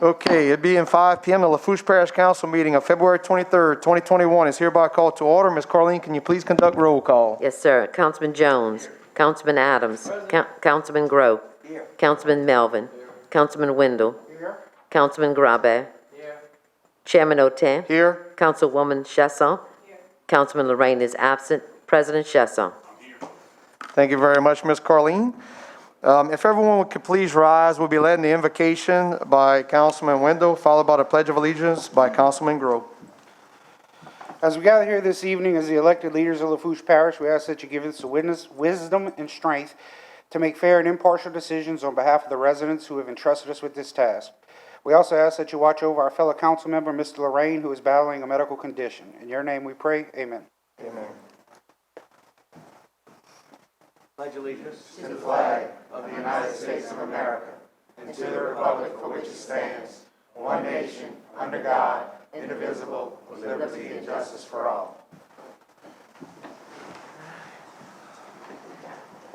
Okay, it being 5 p.m., the Lafourche Parish Council meeting of February 23rd, 2021 is hereby called to order. Ms. Carleen, can you please conduct roll call? Yes, sir. Councilman Jones. Councilman Adams. Councilman Grow. Here. Councilman Melvin. Here. Councilman Wendell. Here. Councilman Grabe. Here. Chairman Oten. Here. Councilwoman Chasson. Here. Councilman Lorraine is absent. President Chasson. Thank you very much, Ms. Carleen. If everyone could please rise, we'll be led in the invocation by Councilman Wendell, followed by the Pledge of Allegiance by Councilman Grove. As we gather here this evening as the elected leaders of Lafourche Parish, we ask that you give us the wisdom and strength to make fair and impartial decisions on behalf of the residents who have entrusted us with this task. We also ask that you watch over our fellow council member, Mr. Lorraine, who is battling a medical condition. In your name we pray, amen. Amen. Pledge allegiance to the flag of the United States of America and to the republic for which it stands, one nation, under God, indivisible, with liberty and justice for all.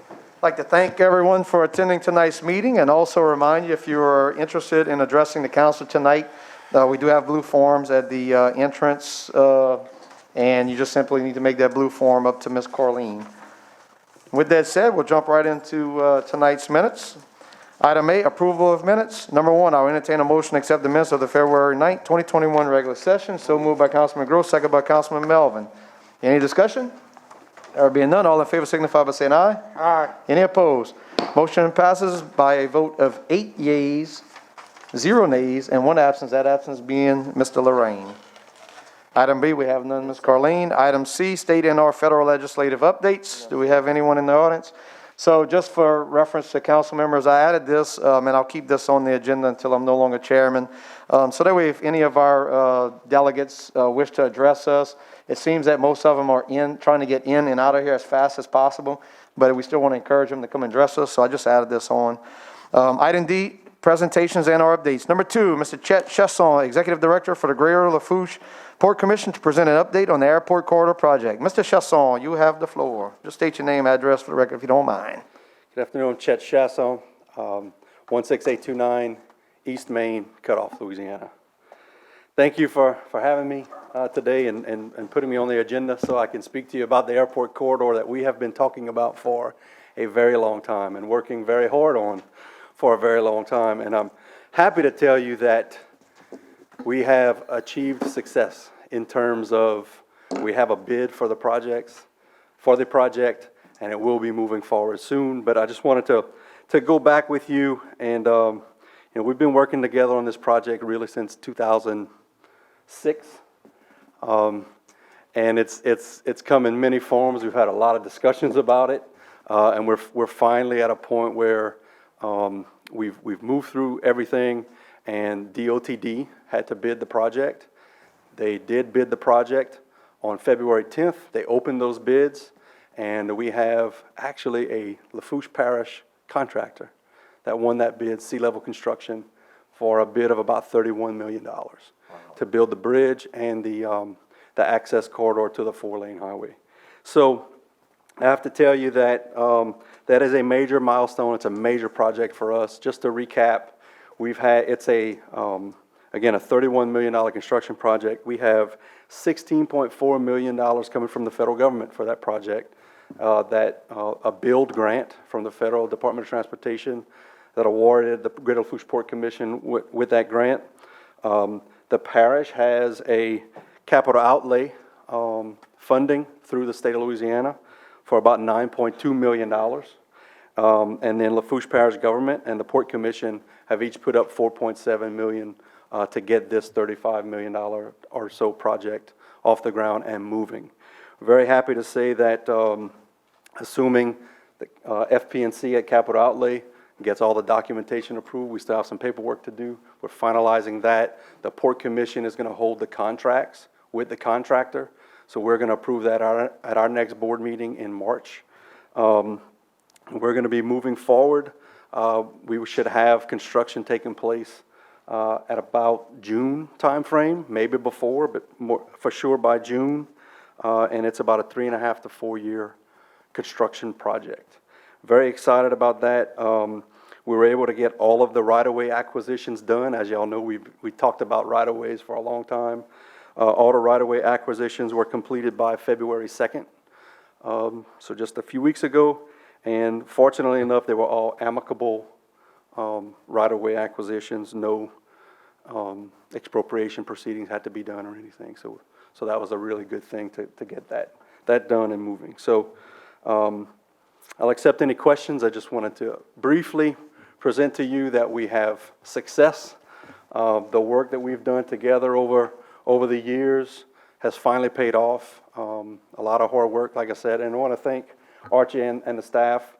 I'd like to thank everyone for attending tonight's meeting and also remind you if you are interested in addressing the council tonight, we do have blue forms at the entrance, and you just simply need to make that blue form up to Ms. Carleen. With that said, we'll jump right into tonight's minutes. Item A, approval of minutes. Number 1, I'll entertain a motion to accept the minutes of the February 9th, 2021 regular session. So moved by Councilman Gross, second by Councilman Melvin. Any discussion? There being none, all in favor signify by saying aye. Aye. Any opposed? Motion passes by a vote of 8 yeas, 0 nays, and 1 absence. That absence being Mr. Lorraine. Item B, we have none, Ms. Carleen. Item C, state and or federal legislative updates. Do we have anyone in the audience? So just for reference to council members, I added this, and I'll keep this on the agenda until I'm no longer chairman. So that way, if any of our delegates wish to address us, it seems that most of them are trying to get in and out of here as fast as possible, but we still want to encourage them to come and address us, so I just added this on. Item D, presentations and or updates. Number 2, Mr. Chet Chasson, Executive Director for the Greater Lafourche Port Commission, to present an update on the Airport Corridor Project. Mr. Chasson, you have the floor. Just state your name, address for the record if you don't mind. Good afternoon, Chet Chasson, 16829 East Main, Cutoff, Louisiana. Thank you for having me today and putting me on the agenda so I can speak to you about the airport corridor that we have been talking about for a very long time and working very hard on for a very long time. And I'm happy to tell you that we have achieved success in terms of we have a bid for the project, and it will be moving forward soon. But I just wanted to go back with you, and we've been working together on this project really since 2006, and it's come in many forms. We've had a lot of discussions about it, and we're finally at a point where we've moved through everything. And DOTD had to bid the project. They did bid the project on February 10th. They opened those bids, and we have actually a Lafourche Parish contractor that won that bid, Sea Level Construction, for a bid of about $31 million to build the bridge and the access corridor to the 4-lane highway. So I have to tell you that that is a major milestone. It's a major project for us. Just to recap, it's again, a $31 million construction project. We have $16.4 million coming from the federal government for that project. A build grant from the Federal Department of Transportation that awarded the Greater Lafourche Port Commission with that grant. The parish has a capital outlay funding through the state of Louisiana for about $9.2 million. And then Lafourche Parish government and the Port Commission have each put up $4.7 million to get this $35 million or so project off the ground and moving. Very happy to say that assuming the FP&C at Capital Outlay gets all the documentation approved, we still have some paperwork to do. We're finalizing that. The Port Commission is going to hold the contracts with the contractor, so we're going to approve that at our next board meeting in March. We're going to be moving forward. We should have construction taking place at about June timeframe, maybe before, but more for sure by June. And it's about a 3.5 to 4 year construction project. Very excited about that. We were able to get all of the right-of-way acquisitions done. As y'all know, we talked about right-of-ways for a long time. All the right-of-way acquisitions were completed by February 2nd, so just a few weeks ago. And fortunately enough, they were all amicable right-of-way acquisitions. No expropriation proceedings had to be done or anything. So that was a really good thing to get that done and moving. So I'll accept any questions. I just wanted to briefly present to you that we have success. The work that we've done together over the years has finally paid off. A lot of hard work, like I said, and I want to thank Archie and the staff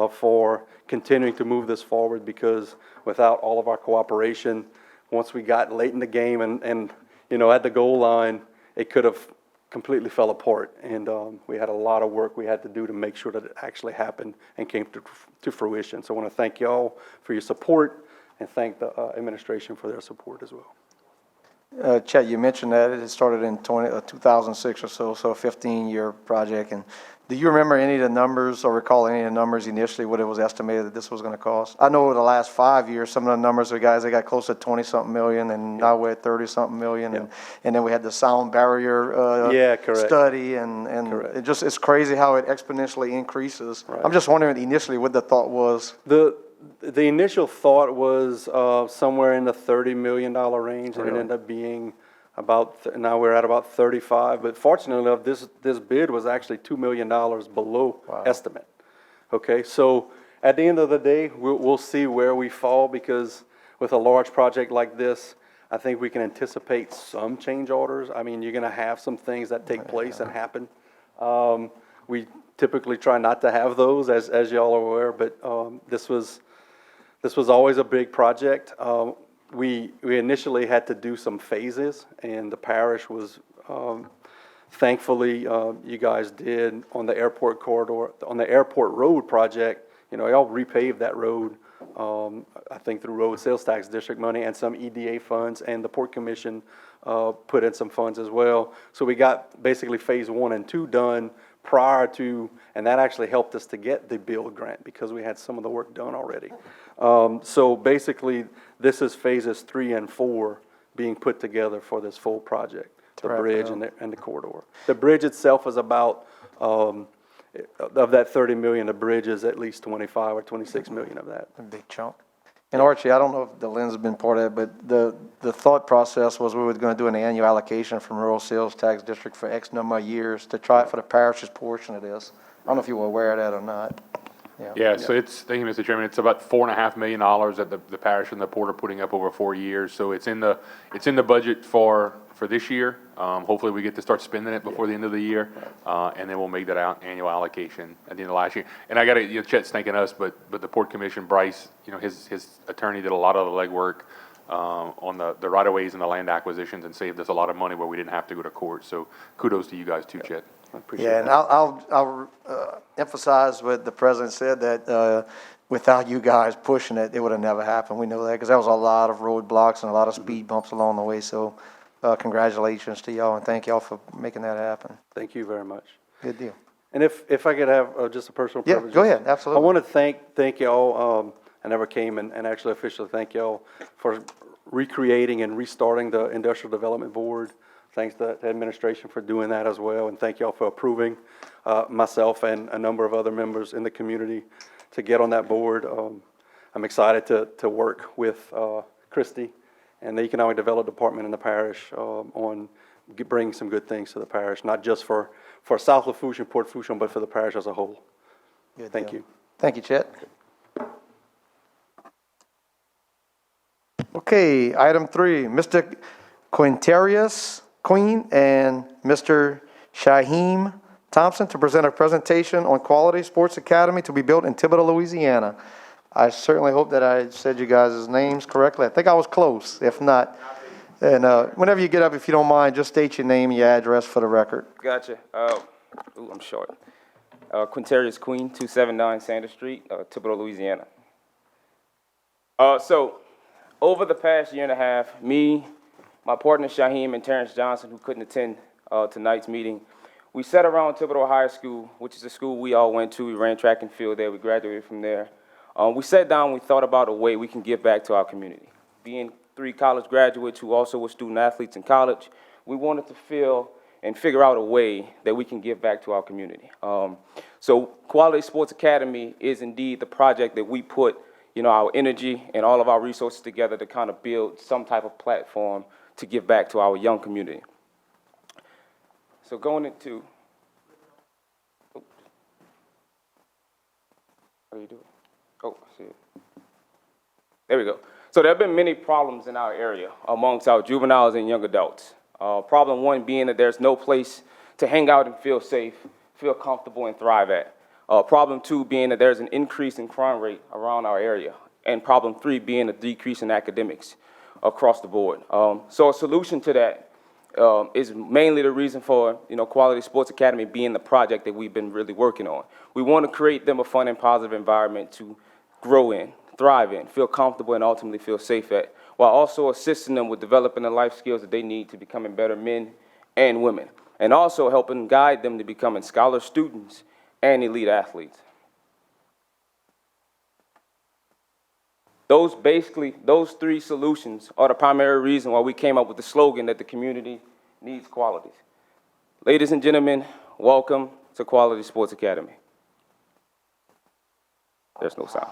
for continuing to move this forward, because without all of our cooperation, once we got late in the game and you know, at the goal line, it could have completely fell apart. And we had a lot of work we had to do to make sure that it actually happened and came to fruition. So I want to thank y'all for your support and thank the administration for their support as well. Chet, you mentioned that it had started in 2006 or so, so a 15-year project. And do you remember any of the numbers or recall any of the numbers initially, what it was estimated that this was going to cost? I know over the last 5 years, some of the numbers, the guys, they got close to 20-something million, and now we're at 30-something million. Yeah. And then we had the sound barrier Correct. study, and Correct. it's crazy how it exponentially increases. Right. I'm just wondering initially what the thought was. The initial thought was somewhere in the $30 million range, and it Really? ended up being about, now we're at about 35, but fortunately enough, this bid was actually $2 million below estimate. Okay, so at the end of the day, we'll see where we fall, because with a large project like this, I think we can anticipate some change orders. I mean, you're gonna have some things that take place and happen. We typically try not to have those, as y'all are aware, but this was always a big project. We initially had to do some phases, and the parish was, thankfully, you guys did on the airport corridor, on the airport road project, you know, y'all repaved that road, I think through road sales tax district money and some EDA funds, and the Port Commission put in some funds as well. So we got basically phase 1 and 2 done prior to, and that actually helped us to get the build grant because we had some of the work done already. So basically, this is phases 3 and 4 being put together for this full project, the bridge and the corridor. The bridge itself is about, of that 30 million, the bridge is at least 25 or 26 million of that. A big chunk. And Archie, I don't know if the lens has been part of it, but the thought process was we were going to do an annual allocation from rural sales tax district for X number of years to try it for the parish's portion of this. I don't know if you were aware of that or not. Yeah, so thank you, Mr. Chairman, it's about $4.5 million that the parish and the port are putting up over 4 years. So it's in the budget for this year. Hopefully we get to start spending it before the end of the year, and then we'll make that annual allocation at the end of last year. And I got to, you know, Chet's thanking us, but the Port Commission, Bryce, you know, his attorney did a lot of the legwork on the right-of-ways and the land acquisitions and saved us a lot of money where we didn't have to go to court. So kudos to you guys too, Chet. I appreciate Yeah, that. and I'll emphasize what the president said, that without you guys pushing it, it would have never happened. We know that because there was a lot of roadblocks and a lot of speed bumps along the way. So congratulations to y'all, and thank y'all for making that happen. Thank you very much. Good deal. And if I could have just a personal Yeah, privilege. go ahead, absolutely. I want to thank y'all, I never came and actually officially thank y'all for recreating and restarting the Industrial Development Board. Thanks to the administration for doing that as well, and thank y'all for approving myself and a number of other members in the community to get on that board. I'm excited to work with Christy and the Economic Development Department in the parish on bringing some good things to the parish, not just for South Lafourche and Port Fourchon, but for the parish as a whole. Good Thank deal. you. Thank you, Chet. Okay, item 3, Mr. Queen and Mr. Shaheem Thompson to present a presentation on Quality Sports Academy to be built in Thibodaux, Louisiana. I certainly hope that I said you guys' names correctly. I think I was close, if not. And whenever you get up, if you don't mind, just state your name and your address for the record. Gotcha. I'm short. Quintarius Queen, 279 Sanders Street, Thibodaux, Louisiana. So, over the past year and a half, me, my partner Shaheem, and Terrence Johnson, who couldn't attend tonight's meeting, we sat around Thibodaux High School, which is a school we all went to. We ran track and field there. We graduated from there. We sat down, we thought about a way we can give back to our community. Being 3 college graduates who also were student athletes in college, we wanted to feel and figure out a way that we can give back to our community. So Quality Sports Academy is indeed the project that we put, our energy and all of our resources together to kind of build some type of platform to give back to our young community. So going into, how do you do it? Oh, I see it. There we go. So there have been many problems in our area amongst our juveniles and young adults. Problem one being that there's no place to hang out and feel safe, feel comfortable, and thrive at. Problem two being that there's an increase in crime rate around our area. And problem three being a decrease in academics across the board. So a solution to that is mainly the reason for Quality Sports Academy being the project that we've been really working on. We want to create them a fun and positive environment to grow in, thrive in, feel comfortable, and ultimately feel safe at, while also assisting them with developing the life skills that they need to becoming better men and women, and also helping guide them to becoming scholar students and elite athletes. Those 3 solutions are the primary reason why we came up with the slogan that the community needs qualities. Ladies and gentlemen, welcome to Quality Sports Academy. There's no sound.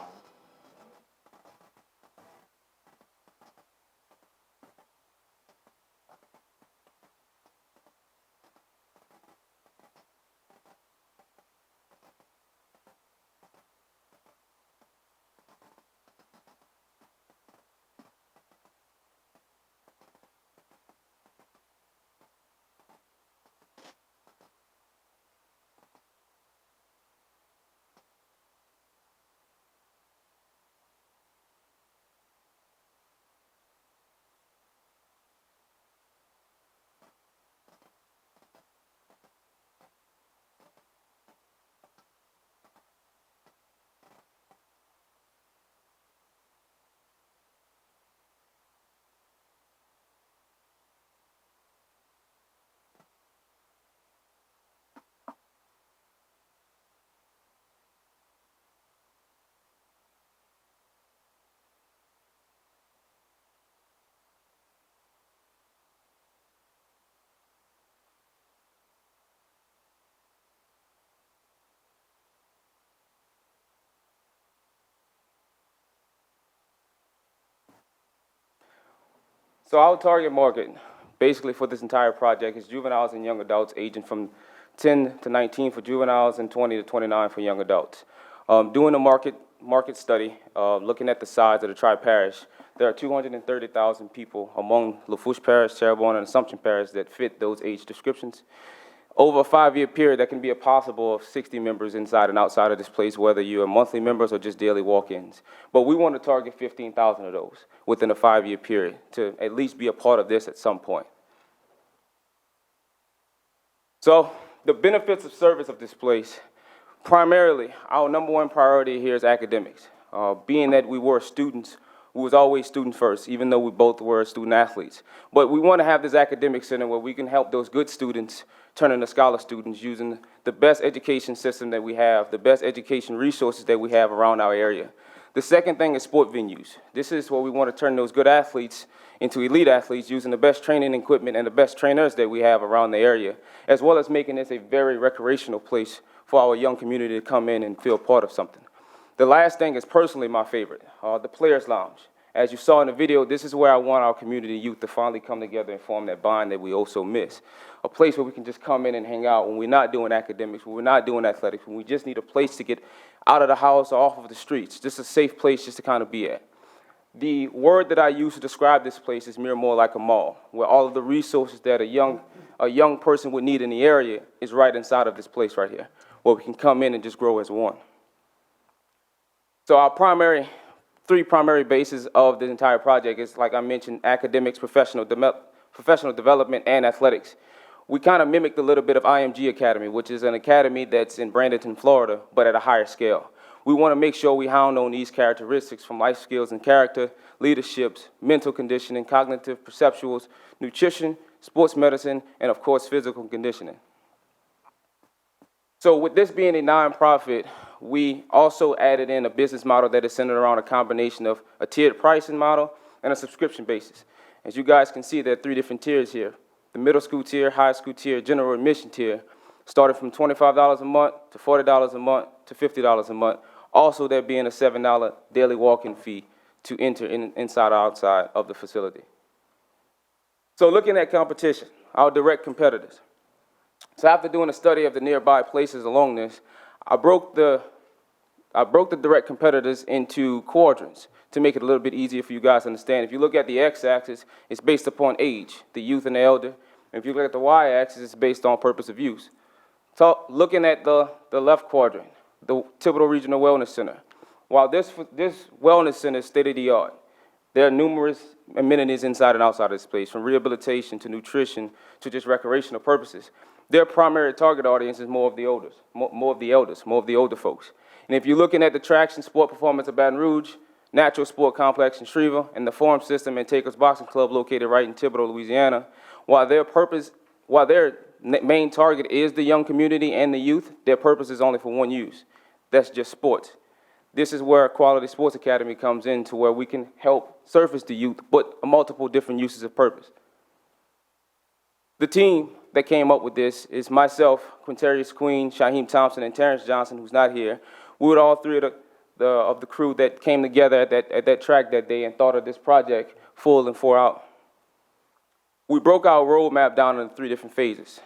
So our target market, basically for this entire project, is juveniles and young adults aging from 10 to 19 for juveniles and 20 to 29 for young adults. Doing a market study, looking at the size of the tri-parish, there are 230,000 people among Lafourche Parish, Terrebonne, and Assumption Parish that fit those age descriptions. Over a 5-year period, that can be a possible of 60 members inside and outside of this place, whether you're monthly members or just daily walk-ins. But we want to target 15,000 of those within a 5-year period to at least be a part of this at some point. So the benefits of service of this place, primarily, our number one priority here is academics. Being that we were students, we was always student first, even though we both were student athletes. But we want to have this academic center where we can help those good students turn into scholar students using the best education system that we have, the best education resources that we have around our area. The second thing is sport venues. This is where we want to turn those good athletes into elite athletes using the best training equipment and the best trainers that we have around the area, as well as making this a very recreational place for our young community to come in and feel part of something. The last thing is personally my favorite, the Players Lounge. As you saw in the video, this is where I want our community youth to finally come together and form that bond that we also miss. A place where we can just come in and hang out when we're not doing academics, when we're not doing athletics, when we just need a place to get out of the house or off of the streets, just a safe place just to kind of be at. The word that I use to describe this place is more like a mall, where all of the resources that a young person would need in the area is right inside of this place right here, where we can come in and just grow as one. So our three primary bases of the entire project is, like I mentioned, academics, professional development, and athletics. We kind of mimicked a little bit of IMG Academy, which is an academy that's in Bradenton, Florida, but at a higher scale. We want to make sure we hound on these characteristics from life skills and character, leaderships, mental conditioning, cognitive perceptuals, nutrition, sports medicine, and of course, physical conditioning. So with this being a nonprofit we also added in a business model that is centered around a combination of a tiered pricing model and a subscription basis. As you guys can see, there are 3 different tiers here. The middle school tier, high school tier, general admission tier, started from $25 a month to $40 a month to $50 a month. Also, there being a $7 daily walk-in fee to enter inside or outside of the facility. So looking at competition, our direct competitors. So after doing a study of the nearby places along this, I broke the direct competitors into quadrants to make it a little bit easier for you guys to understand. If you look at the x-axis, it's based upon age, the youth and the elder. And if you look at the y-axis, it's based on purpose of use. So looking at the left quadrant, the Thibodeau Regional Wellness Center. While this wellness center is state-of-the-art, there are numerous amenities inside and outside of this place, from rehabilitation to nutrition to just recreational purposes. Their primary target audience is more of the older folks. And if you're looking at the Traction Sport Performance of Baton Rouge, Natural Sport Complex in Shreveville, and the Farm System and Takers Boxing Club located right in Thibodeau, Louisiana, while their main target is the young community and the youth, their purpose is only for one use. That's just sports. This is where Quality Sports Academy comes in, to where we can help surface the youth, but multiple different uses of purpose. The team that came up with this is myself, Quintarius Queen, Shaheem Thompson, and Terrence Johnson, who's not here. We were all 3 of the crew that came together at that track that day and thought of this project full and fore out. We broke our roadmap down into 3 different phases.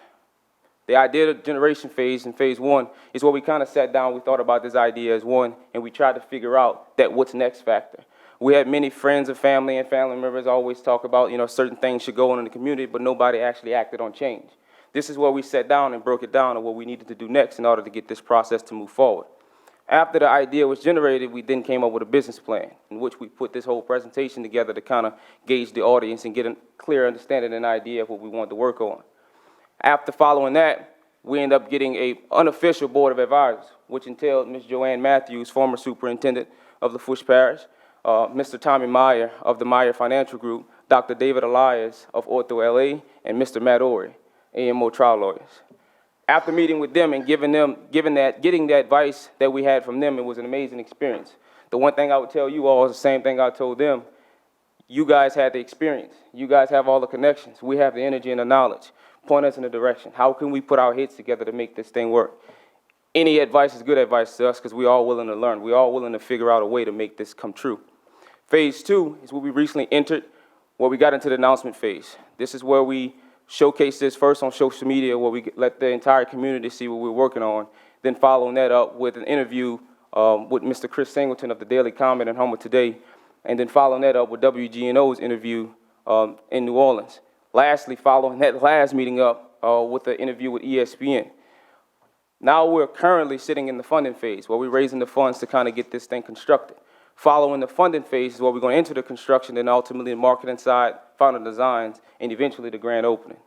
The idea generation phase in phase 1 is where we kind of sat down, we thought about this idea as one, and we tried to figure out that what's next factor. We had many friends and family members always talk about, certain things should go on in the community, but nobody actually acted on change. This is where we sat down and broke it down on what we needed to do next in order to get this process to move forward. After the idea was generated, we then came up with a business plan in which we put this whole presentation together to kind of gauge the audience and get a clear understanding and idea of what we wanted to work on. After following that, we ended up getting an unofficial board of advisors, which entailed Ms. Joanne Matthews, former superintendent of Lafourche Parish, Mr. Tommy Meyer of the Meyer Financial Group, Dr. David Elias of Ortho LA, and Mr. Matt Ory, AMO trial lawyers. After meeting with them and getting the advice that we had from them, it was an amazing experience. The one thing I would tell you all is the same thing I told them. You guys had the experience. You guys have all the connections. We have the energy and the knowledge. Point us in a direction. How can we put our heads together to make this thing work? Any advice is good advice to us because we're all willing to learn. We're all willing to figure out a way to make this come true. Phase 2 is what we recently entered, where we got into the announcement phase. This is where we showcase this first on social media, where we let the entire community see what we're working on, then following that up with an interview with Mr. Chris Singleton of the Daily Comment and Home of Today, and then following that up with WGNO's interview in New Orleans. Lastly, following that last meeting up with the interview with ESPN. Now we're currently sitting in the funding phase, where we're raising the funds to kind of get this thing constructed. Following the funding phase is where we're going to enter the construction, and ultimately the marketing side, final designs, and eventually the grand opening.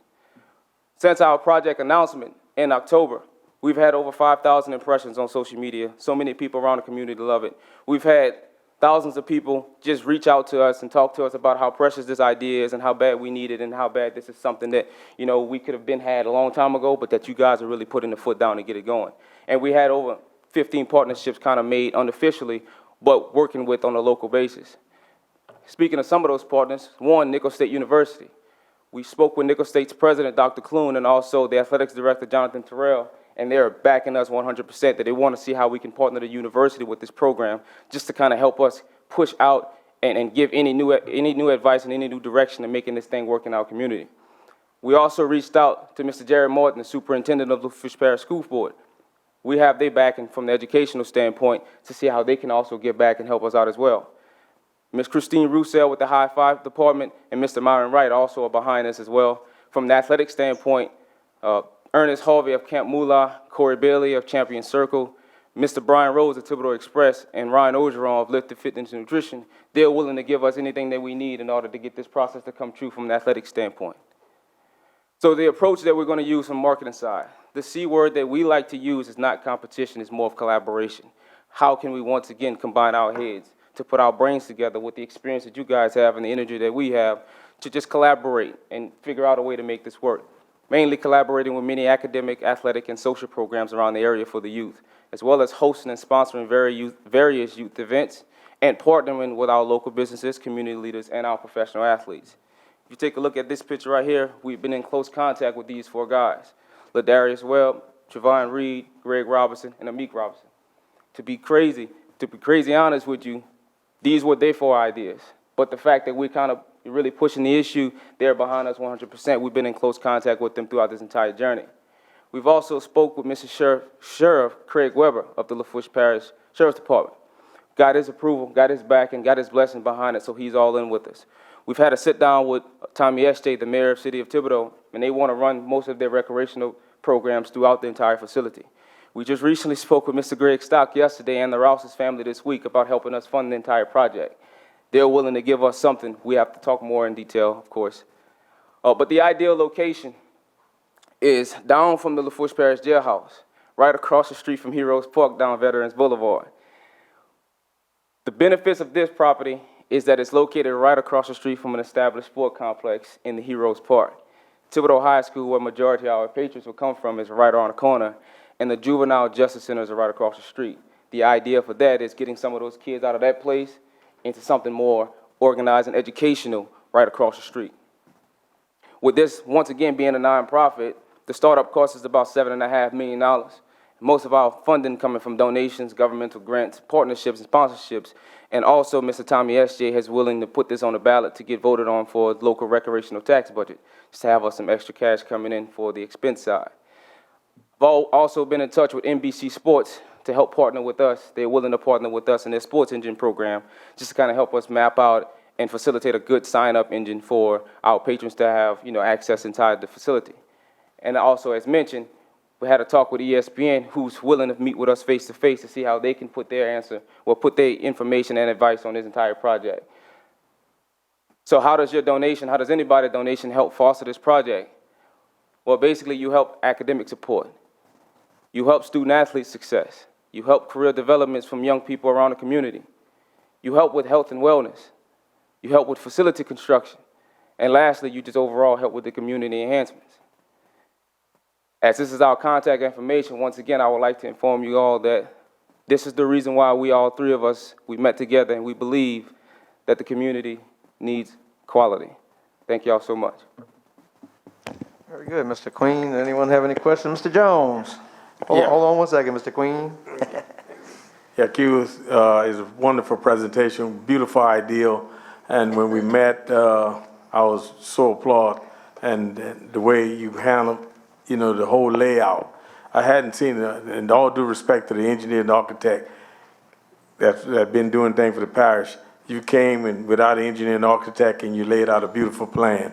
Since our project announcement in October, we've had over 5,000 impressions on social media. So many people around the community love it. We've had thousands of people just reach out to us and talk to us about how precious this idea is and how bad we need it and how bad this is something that, we could have had a long time ago, but that you guys are really putting the foot down to get it going. And we had over 15 partnerships kind of made unofficially, but working with on a local basis. Speaking of some of those partners, one, Nicholls State University. We spoke with Nicholls State's president, Dr. Clune, and also the athletics director, Jonathan Terrell, and they're backing us 100%, that they want to see how we can partner the university with this program just to kind of help us push out and give any new advice and any new direction in making this thing work in our community. We also reached out to Mr. Jared Morton, the superintendent of the Lafourche Parish School Board. We have their backing from the educational standpoint to see how they can also give back and help us out as well. Ms. Christine Roussel with the High Five Department and Mr. Myron Wright also are behind us as well. From the athletic standpoint, Ernest Harvey of Camp Moolah, Corey Bailey of Champion Circle, Mr. Brian Rose of Thibodeau Express, and Ryan Ogeron of Lifted Fitness and Nutrition, they're willing to give us anything that we need in order to get this process to come true from an athletic standpoint. So the approach that we're going to use from marketing side, the C word that we like to use is not competition, it's more of collaboration. How can we once again combine our heads to put our brains together with the experience that you guys have and the energy that we have to just collaborate and figure out a way to make this work? mainly collaborating with many academic, athletic, and social programs around the area for the youth, as well as hosting and sponsoring various youth events and partnering with our local businesses, community leaders, and our professional athletes. If you take a look at this picture right here, we've been in close contact with these 4 guys: Ladarius Webb, Trevon Reed, Greg Robinson, and Amik Robinson. To be crazy honest with you, these were their 4 ideas. But the fact that we're kind of really pushing the issue, they're behind us 100%. We've been in close contact with them throughout this entire journey. We've also spoke with Mr. Sheriff Craig Weber of the Lafourche Parish Sheriff's Department. Got his approval, got his back, and got his blessing behind it, so he's all in with us. We've had a sit down with Tommy Eshte, the mayor of the city of Thibodaux, and they want to run most of their recreational programs throughout the entire facility. We just recently spoke with Mr. Greg Stock yesterday and the Rouse's family this week about helping us fund the entire project. They're willing to give us something. We have to talk more in detail, of course. But the ideal location is down from the Lafourche Parish Jailhouse, right across the street from Heroes Park down Veterans Boulevard. The benefits of this property is that it's located right across the street from an established sport complex in the Heroes Park. Thibodaux High School, where majority of our patrons will come from, is right around the corner, and the Juvenile Justice Centers are right across the street. The idea for that is getting some of those kids out of that place into something more organized and educational right across the street. With this, once again, being a nonprofit, the startup cost is about $7.5 million. Most of our funding coming from donations, governmental grants, partnerships, and sponsorships. And also, Mr. Tommy S.J. is willing to put this on the ballot to get voted on for the local recreational tax budget, just to have us some extra cash coming in for the expense side. I've also been in touch with NBC Sports to help partner with us. They're willing to partner with us in their sports engine program, just to kind of help us map out and facilitate a good sign-up engine for our patrons to have, access inside the facility. And also, as mentioned, we had a talk with ESPN, who's willing to meet with us face-to-face to see how they can put their put their information and advice on this entire project. So how does anybody's donation help foster this project? Well, basically, you help academic support. You help student-athlete success. You help career developments from young people around the community. You help with health and wellness. You help with facility construction. And lastly, you just overall help with the community enhancements. As this is our contact information, once again, I would like to inform you all that this is the reason why we all 3 of us, we met together and we believe that the community needs quality. Thank you all so much. Very good, Mr. Queen. Anyone have any questions? Mr. Jones? Hold on one second, Mr. Queen. Yeah, Q is a wonderful presentation, beautiful ideal. And when we met, I was so applaud and the way you handled, the whole layout. I hadn't seen it, and all due respect to the engineer and architect that been doing things for the parish. You came and without an engineer and architect and you laid out a beautiful plan.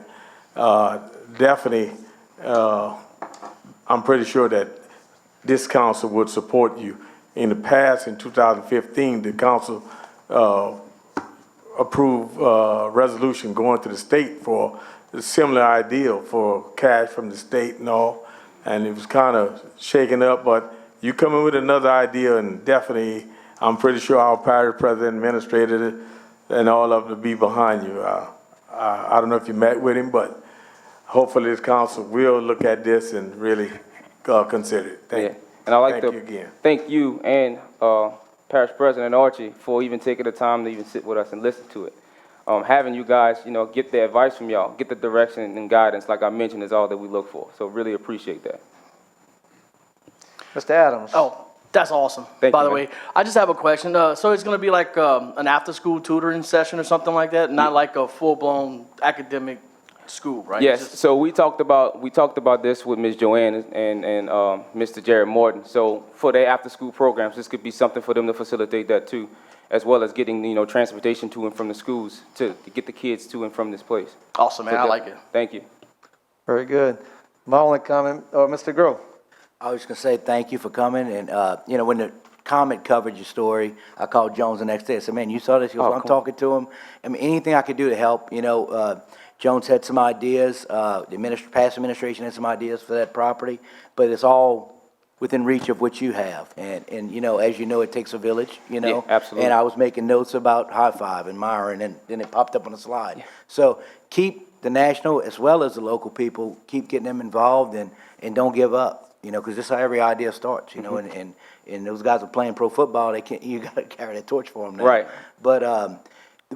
Definitely, I'm pretty sure that this council would support you. In the past, in 2015, the council approved a resolution going to the state for a similar ideal for cash from the state and all, and it was kind of shaken up, but you come in with another idea, and definitely, I'm pretty sure our parish president, administrator, and all of them will be behind you. I don't know if you met with him, but hopefully this council will look at this and really consider it. Thank you. And I'd like Thank you again. Thank you and Parish President Archie for even taking the time to even sit with us and listen to it. Having you guys, get the advice from y'all, get the direction and guidance, like I mentioned, is all that we look for. So really appreciate that. Mr. Adams? Oh, that's awesome. Thank By you, the man. way, I just have a question. So it's going to be like an after-school tutoring session or something like that, not like a full-blown academic school, right? Yes. So we talked about this with Ms. Joanne and Mr. Jared Morton. So for their after-school programs, this could be something for them to facilitate that too, as well as getting transportation to and from the schools to get the kids to and from this place. Awesome, man. So I like it. Thank you. Very good. My only comment, Mr. Grove? I was going to say thank you for coming, and, when the comment covered your story, I called Jones the next day. I said, man, you saw this? He goes, I'm talking to him. I mean, anything I could do to help, Jones had some ideas, the past administration had some ideas for that property, but it's all within reach of what you have. And, you know, as you know, it takes a village, you know? Yeah, absolutely. And I was making notes about High Five and Myron, and then it popped up on the slide. So keep the national as well as the local people, keep getting them involved and don't give up, you know, because this is how every idea starts, you know, and those guys are playing pro football, they can't, you gotta carry that torch for them now. Right. But,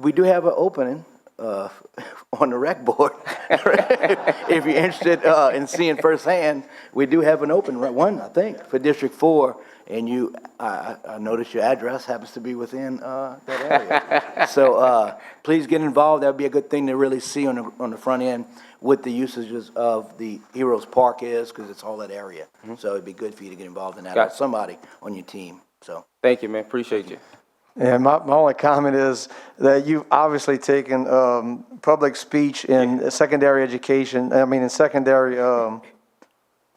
we do have an opening, on the rec board. If you're interested, in seeing firsthand, we do have an open, one, I think, for District 4, and I noticed your address happens to be within, that area. So, please get involved, that'd be a good thing to really see on the front end what the usages of the Heroes Park is, because it's all that area. So it'd be good for you to get involved in that, or Got it. somebody on your team, so. Thank you, man. Appreciate you. And my only comment is that you've obviously taken public speech in secondary education, in secondary,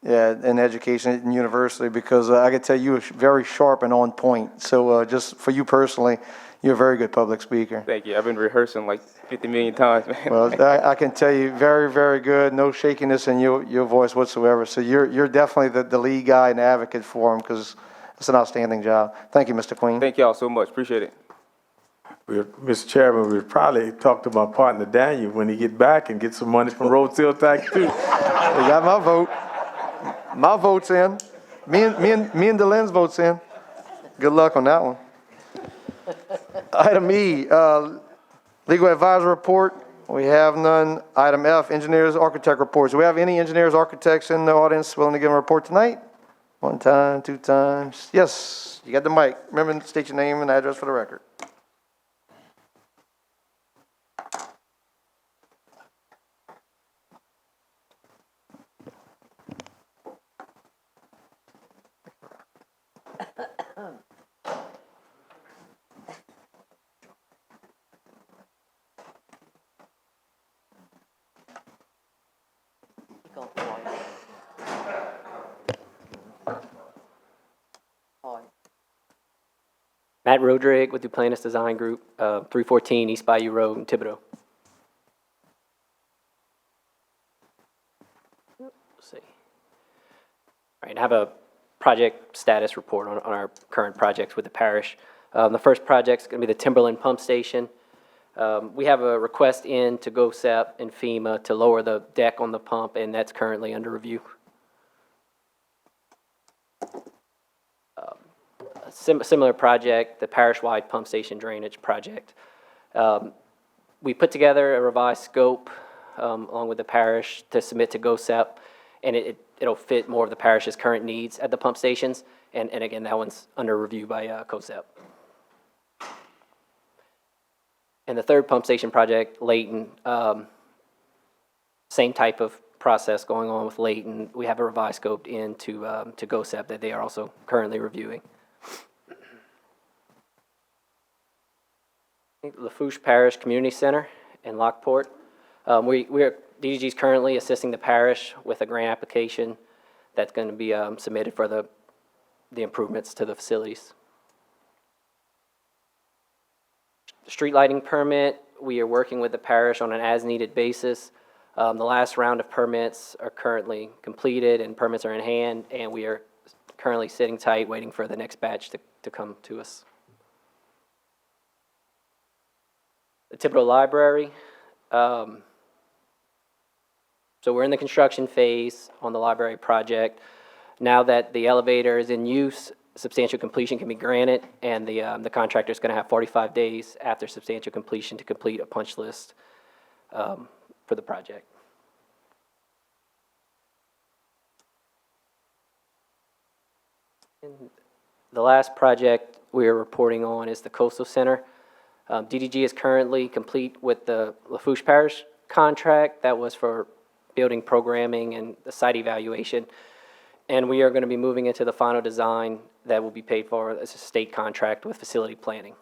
in education in university, because I can tell you are very sharp and on point. So just for you personally, you're a very good public speaker. Thank you. I've been rehearsing like 50 million times, man. Well, I can tell you, very, very good. No shakiness in your voice whatsoever. So you're definitely the lead guy and advocate for him, because it's an outstanding job. Thank you, Mr. Queen. Thank y'all so much. Appreciate it. Mr. Chairman, we'll probably talk to my partner Daniel when he get back and get some money from road sale tax too. You got my vote. My vote's in. Me and Delen's vote's in. Good luck on that one. Item E, legal advisor report. We have none. Item F, engineers, architect reports. Do we have any engineers, architects in the audience willing to give a report tonight? One time, two times. Yes, you got the mic. Remember to state your name and address for the record. Matt Rodrick with Duplantis Design Group, 314 East Bayou Road in Thibodaux. Let's see. All right, I have a project status report on our current projects with the parish. The first project is going to be the Timberland Pump Station. We have a request in to GOSEP and FEMA to lower the deck on the pump, and that's currently under review. Similar project, the parish-wide pump station drainage project. We put together a revised scope along with the parish to submit to GOSEP, and it'll fit more of the parish's current needs at the pump stations. And again, that one's under review by COSEP. And the third pump station project, Layton, same type of process going on with Layton. We have a revised scope in to GOSEP that they are also currently reviewing. Lafourche Parish Community Center in Lockport. DDG is currently assisting the parish with a grant application that's going to be submitted for the improvements to the facilities. Street lighting permit, we are working with the parish on an as-needed basis. The last round of permits are currently completed and permits are in hand, and we are currently sitting tight waiting for the next batch to come to us. The Thibodaux Library. So we're in the construction phase on the library project. Now that the elevator is in use, substantial completion can be granted, and the contractor is going to have 45 days after substantial completion to complete a punch list for the project. And the last project we are reporting on is the Coastal Center. DDG is currently complete with the Lafourche Parish contract. That was for building programming and the site evaluation. And we are going to be moving into the final design that will be paid for as a state contract with facility planning.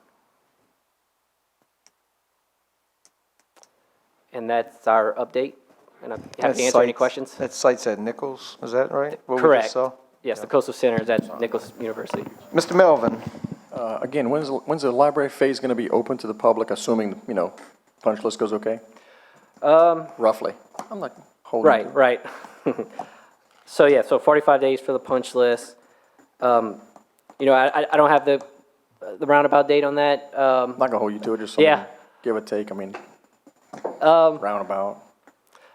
And that's our update. And I'm happy to answer any questions. That site's at Nichols, is that right? What we just Correct. saw? Yes, the Coastal Center is at Nichols University. Mr. Melvin. Again, when's the library phase going to be open to the public, assuming, punch list goes okay? Roughly. I'm not holding to it. Right. So 45 days for the punch list. You know, I don't have the roundabout date on that. Not gonna hold you to it, just Yeah. something, give or take, I mean, roundabout.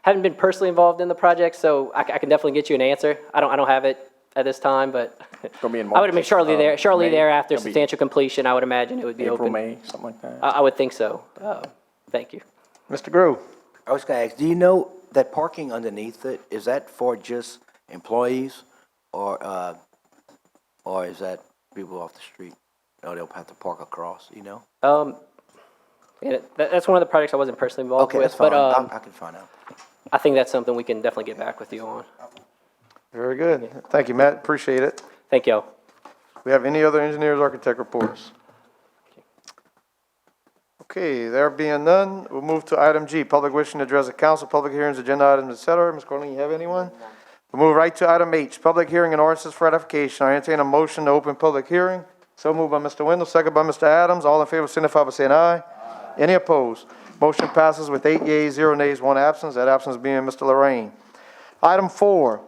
Haven't been personally involved in the project, so I can definitely get you an answer. I don't have it at this time, but It's gonna be in I would March, make shortly May. there after It'll be substantial completion, I would imagine it would be April, open. May, something like that. I would think so. Thank you. Mr. Grove? I was gonna ask, do you know that parking underneath it, is that for just employees or is that people off the street? No, they'll have to park across, you know? Yeah, that's one of the projects I wasn't personally involved Okay, with, that's fine. but I can find out. I think that's something we can definitely get back with you on. Very good. Thank you, Matt. Appreciate it. Thank y'all. We have any other engineers, architect reports? Okay, there being none, we'll move to item G, public wishing to address the council, public hearings, agenda items, et cetera. Ms. Corleen, you have anyone? We'll move right to item H, public hearing and ordinances for ratification. I entertain a motion to open public hearing. So moved by Mr. Wendell, second by Mr. Adams. All in favor signify by saying aye. Any opposed? Motion passes with 8 yeas, 0 nays, 1 absence. That absence being Mr. Lorraine. Item 4,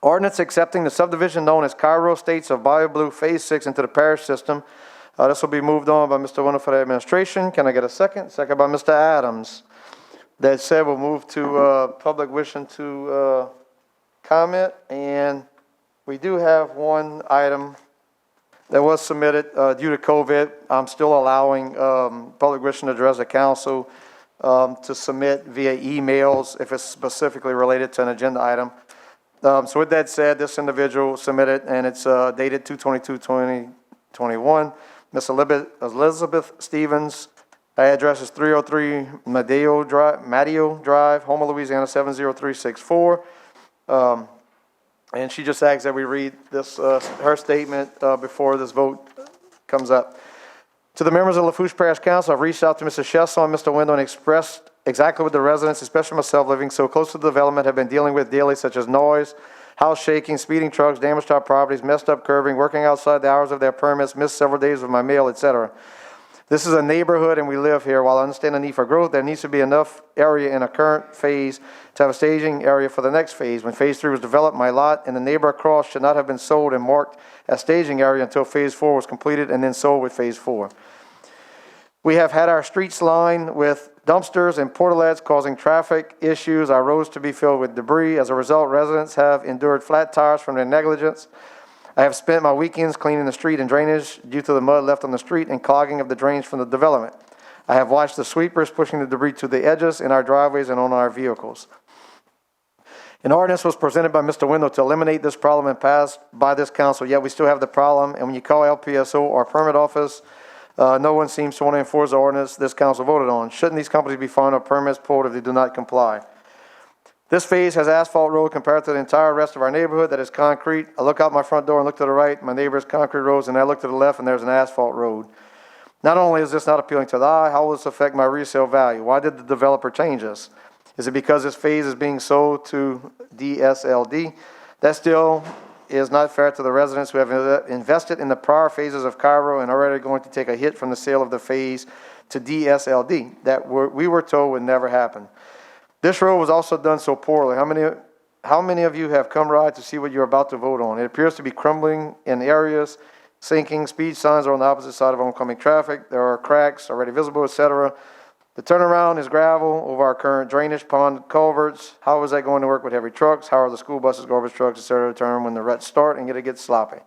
ordinance accepting the subdivision known as Cairo Estates of Bayou Blue Phase 6 into the parish system. This will be moved on by Mr. Wendell for the administration. Can I get a second? Second by Mr. Adams. That said, we'll move to public wishing to comment. And we do have one item that was submitted due to COVID. I'm still allowing public wishing to address the council to submit via emails if it's specifically related to an agenda item. So with that said, this individual submitted, and it's dated 2/22/2021. Miss Elizabeth Stevens, address is 303 Madeo Drive, Houma, Louisiana 70364. And she just asks that we read this, her statement before this vote comes up. To the members of Lafourche Parish Council, I've reached out to Mr. Chesson and Mr. Wendell and expressed exactly what the residents, especially myself living so close to the development, have been dealing with daily, such as noise, house shaking, speeding trucks, damage to our properties, messed up curbing, working outside the hours of their permits, missed several days of my mail, etc. This is a neighborhood and we live here. While I understand the need for growth, there needs to be enough area in a current phase to have a staging area for the next phase. When phase 3 was developed, my lot and the neighbor across should not have been sold and marked as staging area until phase 4 was completed and then sold with phase 4. We have had our streets lined with dumpsters and portalets causing traffic issues, our roads to be filled with debris. As a result, residents have endured flat tires from their negligence. I have spent my weekends cleaning the street and drainage due to the mud left on the street and clogging of the drains from the development. I have watched the sweepers pushing the debris to the edges in our driveways and on our vehicles. An ordinance was presented by Mr. Wendell to eliminate this problem and passed by this council, yet we still have the problem. And when you call LPSO or permit office, no one seems to want to enforce the ordinance this council voted on. Shouldn't these companies be fined or permits pulled if they do not comply? This phase has asphalt road compared to the entire rest of our neighborhood that is concrete. I look out my front door and look to the right, my neighbor's concrete roads, and I look to the left and there's an asphalt road. Not only is this not appealing to the eye, how will this affect my resale value? Why did the developer change this? Is it because this phase is being sold to DSLD? That still is not fair to the residents who have invested in the prior phases of Cairo and already going to take a hit from the sale of the phase to DSLD that we were told would never happen. This road was also done so poorly. How many of you have come ride to see what you're about to vote on? It appears to be crumbling in areas, sinking, speed signs are on the opposite side of oncoming traffic, there are cracks already visible, etc. The turnaround is gravel over our current drainage pond culverts. How is that going to work with heavy trucks? How are the school buses, garbage trucks, etc. to turn when the ruts start and it gets sloppy?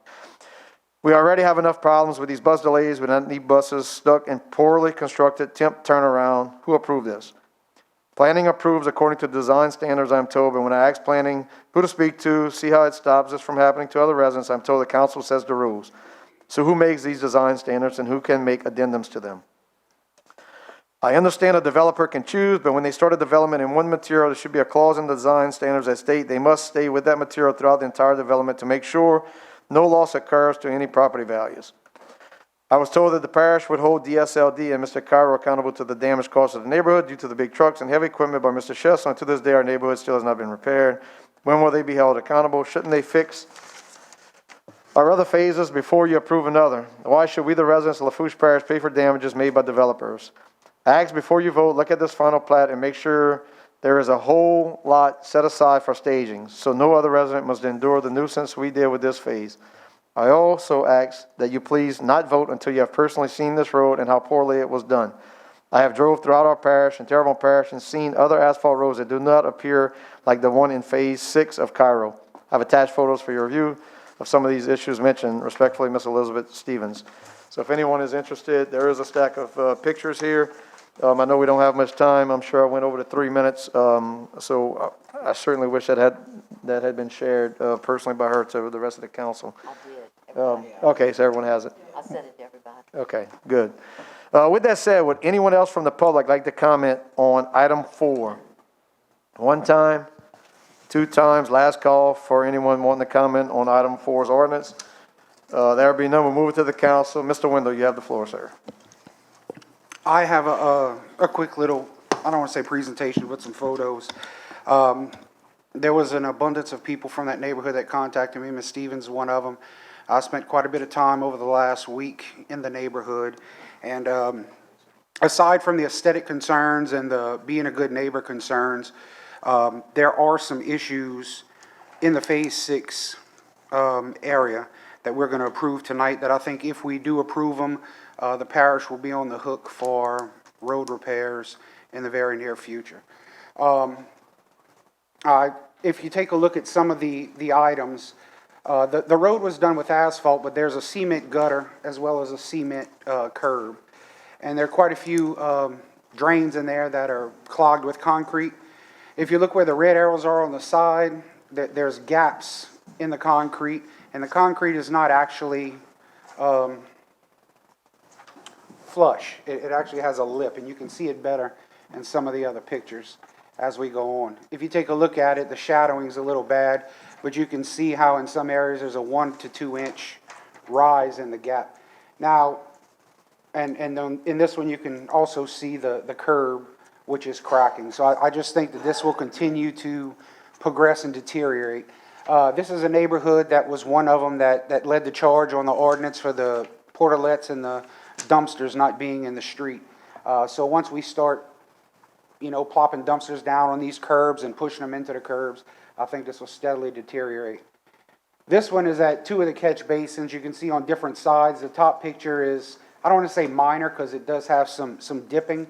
We already have enough problems with these bus delays. We don't need buses stuck in poorly constructed temp turnaround. Who approved this? Planning approves according to design standards, I'm told, but when I ask planning who to speak to, see how it stops this from happening to other residents, I'm told the council says the rules. So who makes these design standards and who can make addendums to them? I understand a developer can choose, but when they start a development in one material, there should be a clause in the design standards that state they must stay with that material throughout the entire development to make sure no loss occurs to any property values. I was told that the parish would hold DSLD and Mr. Cairo accountable to the damage caused to the neighborhood due to the big trucks and heavy equipment by Mr. Chesson. To this day, our neighborhood still has not been repaired. When will they be held accountable? Shouldn't they fix our other phases before you approve another? Why should we, the residents of Lafourche Parish, pay for damages made by developers? I ask before you vote, look at this final plat and make sure there is a whole lot set aside for staging, so no other resident must endure the nuisance we did with this phase. I also ask that you please not vote until you have personally seen this road and how poorly it was done. I have drove throughout our parish and Terrebonne Parish and seen other asphalt roads that do not appear like the one in Phase 6 of Cairo. I've attached photos for your review of some of these issues mentioned. Respectfully, Ms. Elizabeth Stevens. So if anyone is interested, there is a stack of pictures here. I know we don't have much time. I'm sure I went over to 3 minutes. So I certainly wish that had been shared personally by her to the rest of the council. I did. Okay, so everyone has it. I sent it to everybody. Okay, good. With that said, would anyone else from the public like to comment on item 4? One time, 2 times, last call for anyone wanting to comment on item 4's ordinance. There be none, we'll move it to the council. Mr. Wendell, you have the floor, sir. I have a quick little, I don't want to say presentation, but some photos. There was an abundance of people from that neighborhood that contacted me. Ms. Stevens, one of them. I spent quite a bit of time over the last week in the neighborhood. And aside from the aesthetic concerns and the being a good neighbor concerns, there are some issues in the Phase 6 area that we're going to approve tonight that I think if we do approve them, the parish will be on the hook for road repairs in the very near future. If you take a look at some of the items, the road was done with asphalt, but there's a cement gutter as well as a cement curb. And there are quite a few drains in there that are clogged with concrete. If you look where the red arrows are on the side, there's gaps in the concrete, and the concrete is not actually flush. It actually has a lip, and you can see it better in some of the other pictures as we go on. If you take a look at it, the shadowing is a little bad, but you can see how in some areas there's a 1 to 2 inch rise in the gap. Now, and then in this one you can also see the curb, which is cracking. So I just think that this will continue to progress and deteriorate. This is a neighborhood that was one of them that led the charge on the ordinance for the portalets and the dumpsters not being in the street. So once we start, plopping dumpsters down on these curbs and pushing them into the curbs, I think this will steadily deteriorate. This one is at 2 of the catch basins. You can see on different sides. The top picture is, I don't want to say minor because it does have some dipping,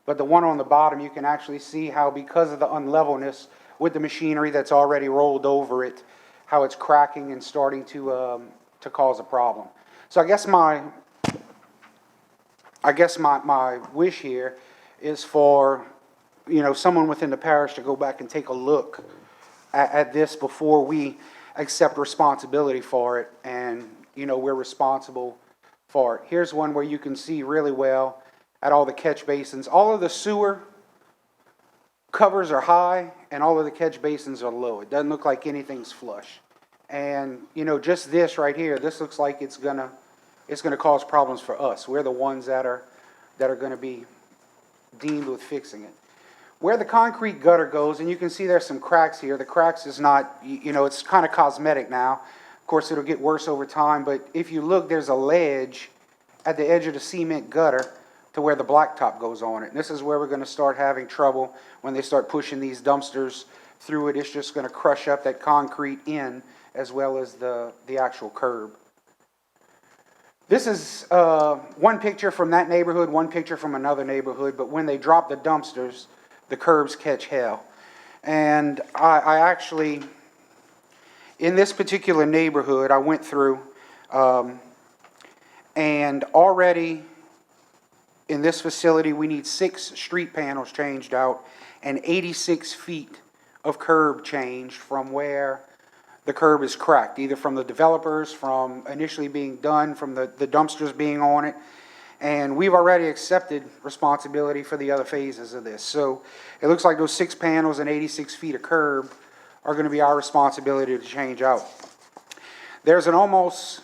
but the one on the bottom, you can actually see how because of the unlevelness with the machinery that's already rolled over it, how it's cracking and starting to cause a problem. So I guess my wish here is for, someone within the parish to go back and take a look at this before we accept responsibility for it, and, we're responsible for it. Here's one where you can see really well at all the catch basins. All of the sewer covers are high, and all of the catch basins are low. It doesn't look like anything's flush. And, just this right here, this looks like it's gonna cause problems for us. We're the ones that are gonna be deemed with fixing it. Where the concrete gutter goes, and you can see there's some cracks here. The cracks is not, it's kind of cosmetic now. Of course, it'll get worse over time, but if you look, there's a ledge at the edge of the cement gutter to where the blacktop goes on it. And this is where we're going to start having trouble when they start pushing these dumpsters through it. It's just going to crush up that concrete in as well as the actual curb. This is one picture from that neighborhood, one picture from another neighborhood, but when they drop the dumpsters, the curbs catch hell. And I actually, in this particular neighborhood, I went through, and already in this facility, we need 6 street panels changed out and 86 feet of curb changed from where the curb is cracked, either from the developers, from initially being done, from the dumpsters being on it. And we've already accepted responsibility for the other phases of this. So it looks like those 6 panels and 86 feet of curb are going to be our responsibility to change out. There's an almost,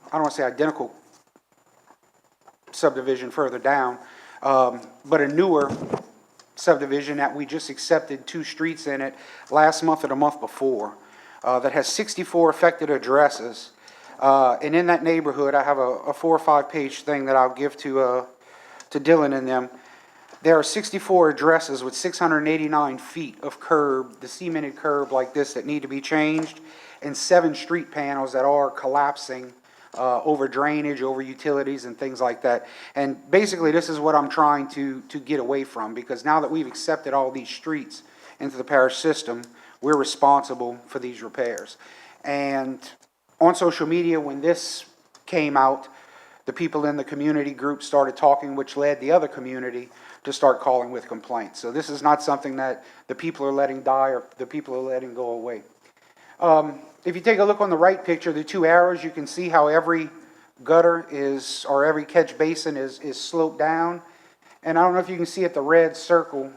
I don't want to say identical subdivision further down, but a newer subdivision that we just accepted 2 streets in it last month or the month before, that has 64 affected addresses. And in that neighborhood, I have a 4 or 5 page thing that I'll give to Dylan and them. There are 64 addresses with 689 feet of curb, the cemented curb like this, that need to be changed, and 7 street panels that are collapsing over drainage, over utilities and things like that. And basically, this is what I'm trying to get away from, because now that we've accepted all these streets into the parish system, we're responsible for these repairs. And on social media, when this came out, the people in the community group started talking, which led the other community to start calling with complaints. So this is not something that the people are letting die or the people are letting go away. If you take a look on the right picture, the two arrows, you can see how every gutter is, or every catch basin is sloped down. And I don't know if you can see at the red circle,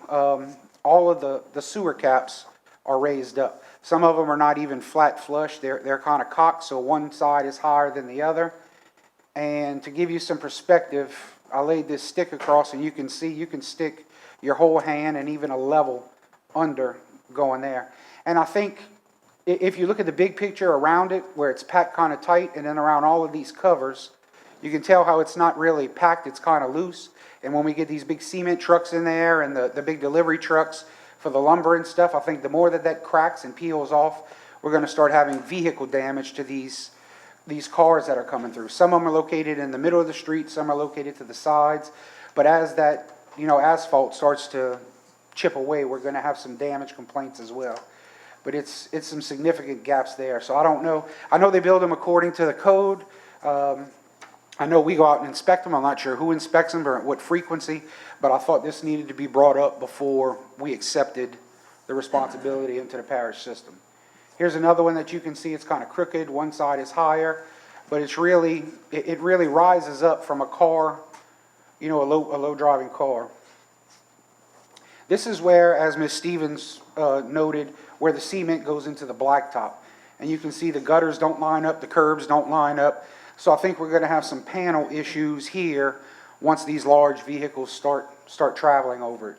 all of the sewer caps are raised up. Some of them are not even flat flush, they're kind of cocked, so one side is higher than the other. And to give you some perspective, I laid this stick across and you can see, you can stick your whole hand and even a level under going there. And I think if you look at the big picture around it, where it's packed kind of tight, and then around all of these covers, you can tell how it's not really packed, it's kind of loose. And when we get these big cement trucks in there and the big delivery trucks for the lumber and stuff, I think the more that cracks and peels off, we're going to start having vehicle damage to these cars that are coming through. Some of them are located in the middle of the street, some are located to the sides. But as that, asphalt starts to chip away, we're going to have some damage complaints as well. But it's some significant gaps there. So I don't know. I know they build them according to the code. I know we go out and inspect them. I'm not sure who inspects them or at what frequency, but I thought this needed to be brought up before we accepted the responsibility into the parish system. Here's another one that you can see. It's kind of crooked. One side is higher, but it really rises up from a car, a low driving car. This is where, as Ms. Stevens noted, where the cement goes into the blacktop. And you can see the gutters don't line up, the curbs don't line up. So I think we're going to have some panel issues here once these large vehicles start traveling over it.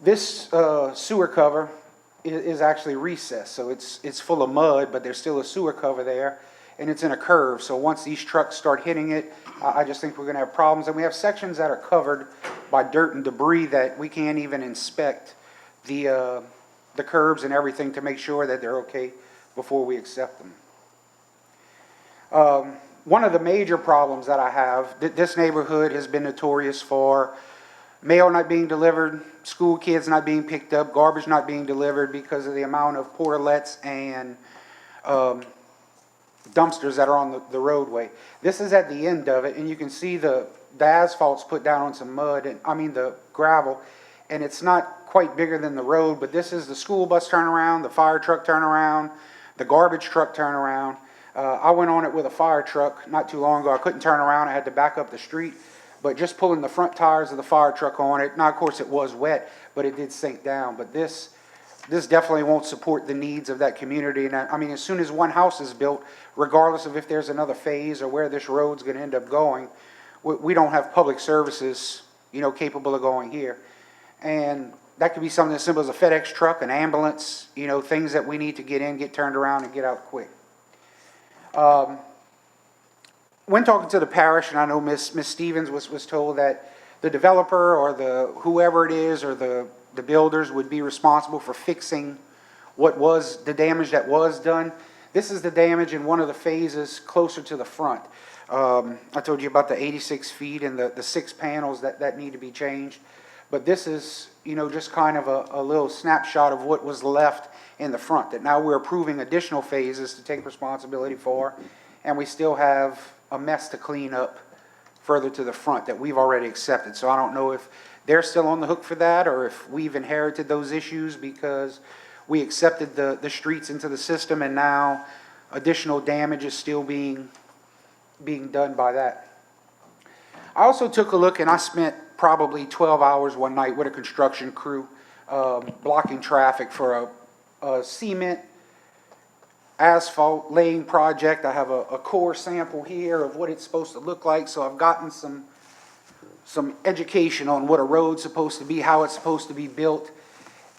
This sewer cover is actually recessed, so it's full of mud, but there's still a sewer cover there, and it's in a curve. So once these trucks start hitting it, I just think we're going to have problems. And we have sections that are covered by dirt and debris that we can't even inspect the curbs and everything to make sure that they're okay before we accept them. One of the major problems that I have, this neighborhood has been notorious for mail not being delivered, school kids not being picked up, garbage not being delivered because of the amount of portalettes and dumpsters that are on the roadway. This is at the end of it, and you can see the asphalt's put down on some mud, the gravel, and it's not quite bigger than the road, but this is the school bus turnaround, the fire truck turnaround, the garbage truck turnaround. I went on it with a fire truck not too long ago. I couldn't turn around. I had to back up the street. But just pulling the front tires of the fire truck on it, now of course it was wet, but it did sink down. But this definitely won't support the needs of that community. And as soon as one house is built, regardless of if there's another phase or where this road's going to end up going, we don't have public services, capable of going here. And that could be something as simple as a FedEx truck, an ambulance, things that we need to get in, get turned around, and get out quick. When talking to the parish, and I know Miss Stevens was told that the developer or whoever it is or the builders would be responsible for fixing what was the damage that was done. This is the damage in one of the phases closer to the front. I told you about the 86 feet and the 6 panels that need to be changed. But this is, just kind of a little snapshot of what was left in the front, that now we're approving additional phases to take responsibility for, and we still have a mess to clean up further to the front that we've already accepted. So I don't know if they're still on the hook for that or if we've inherited those issues because we accepted the streets into the system and now additional damage is still being done by that. I also took a look and I spent probably 12 hours one night with a construction crew blocking traffic for a cement asphalt laying project. I have a core sample here of what it's supposed to look like, so I've gotten some education on what a road's supposed to be, how it's supposed to be built.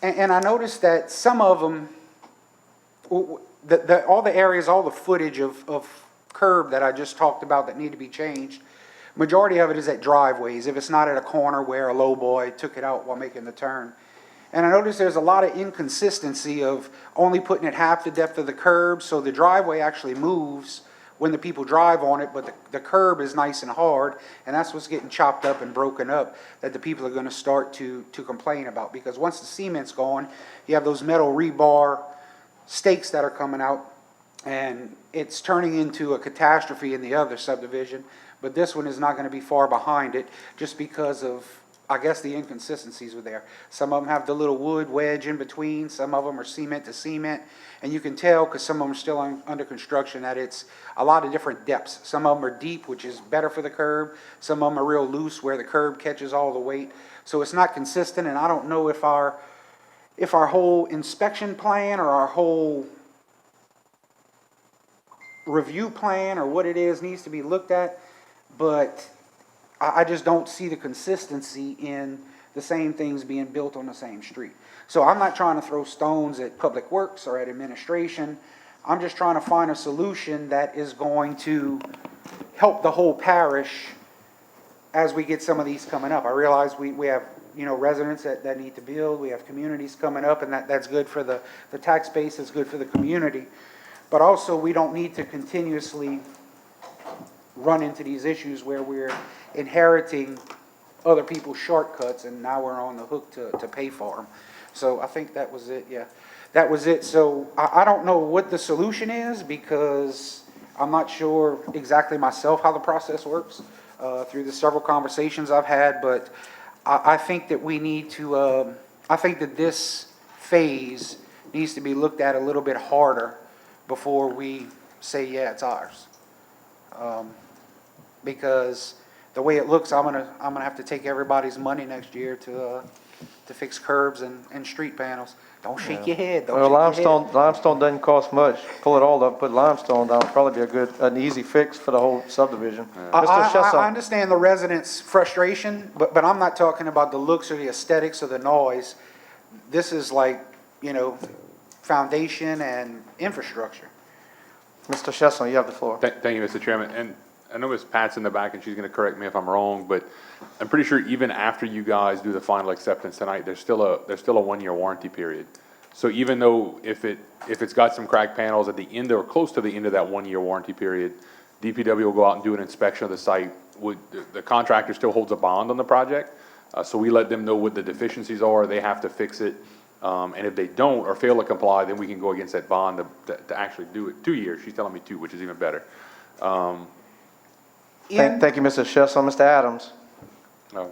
And I noticed that some of them, all the areas, all the footage of curb that I just talked about that need to be changed, majority of it is at driveways, if it's not at a corner where a lowboy took it out while making the turn. And I noticed there's a lot of inconsistency of only putting it half the depth of the curb, so the driveway actually moves when the people drive on it, but the curb is nice and hard, and that's what's getting chopped up and broken up, that the people are gonna start to complain about. Because once the cement's gone, you have those metal rebar stakes that are coming out, and it's turning into a catastrophe in the other subdivision. But this one is not gonna be far behind it, just because of, I guess, the inconsistencies were there. Some of them have the little wood wedge in between, some of them are cement to cement, and you can tell, because some of them are still under construction, that it's a lot of different depths. Some of them are deep, which is better for the curb, some of them are real loose, where the curb catches all the weight. So it's not consistent, and I don't know if our whole inspection plan or our whole review plan or what it is needs to be looked at, but I just don't see the consistency in the same things being built on the same street. So I'm not trying to throw stones at Public Works or at administration. I'm just trying to find a solution that is going to help the whole parish as we get some of these coming up. I realize we have, residents that need to build, we have communities coming up, and that's good for the tax base, it's good for the community. But also, we don't need to continuously run into these issues where we're inheriting other people's shortcuts and now we're on the hook to pay for them. So I think that was it, yeah. That was it. So I don't know what the solution is, because I'm not sure exactly myself how the process works through the several conversations I've had, but I think that we need to, I think that this phase needs to be looked at a little bit harder before we say, yeah, it's ours. Because the way it looks, I'm gonna have to take everybody's money next year to fix curbs and street panels. Don't shake your head, don't Well, shake your head. limestone doesn't cost much. Pull it all up, put limestone down, probably be an easy fix for the whole subdivision. Mr. I Shessa, understand the residents' frustration, but I'm not talking about the looks or the aesthetics or the noise. This is like, foundation and infrastructure. Mr. Shessa, you have the floor. Thank you, Mr. Chairman. And I know Ms. Pat's in the back and she's gonna correct me if I'm wrong, but I'm pretty sure even after you guys do the final acceptance tonight, there's still a 1-year warranty period. So even though if it's got some cracked panels at the end or close to the end of that 1-year warranty period, DPW will go out and do an inspection of the site. The contractor still holds a bond on the project, so we let them know what the deficiencies are, they have to fix it. And if they don't or fail to comply, then we can go against that bond to actually do it. 2 years, she's telling me 2, which is even better. Thank you, Mr. Shessa. Mr. Adams. No.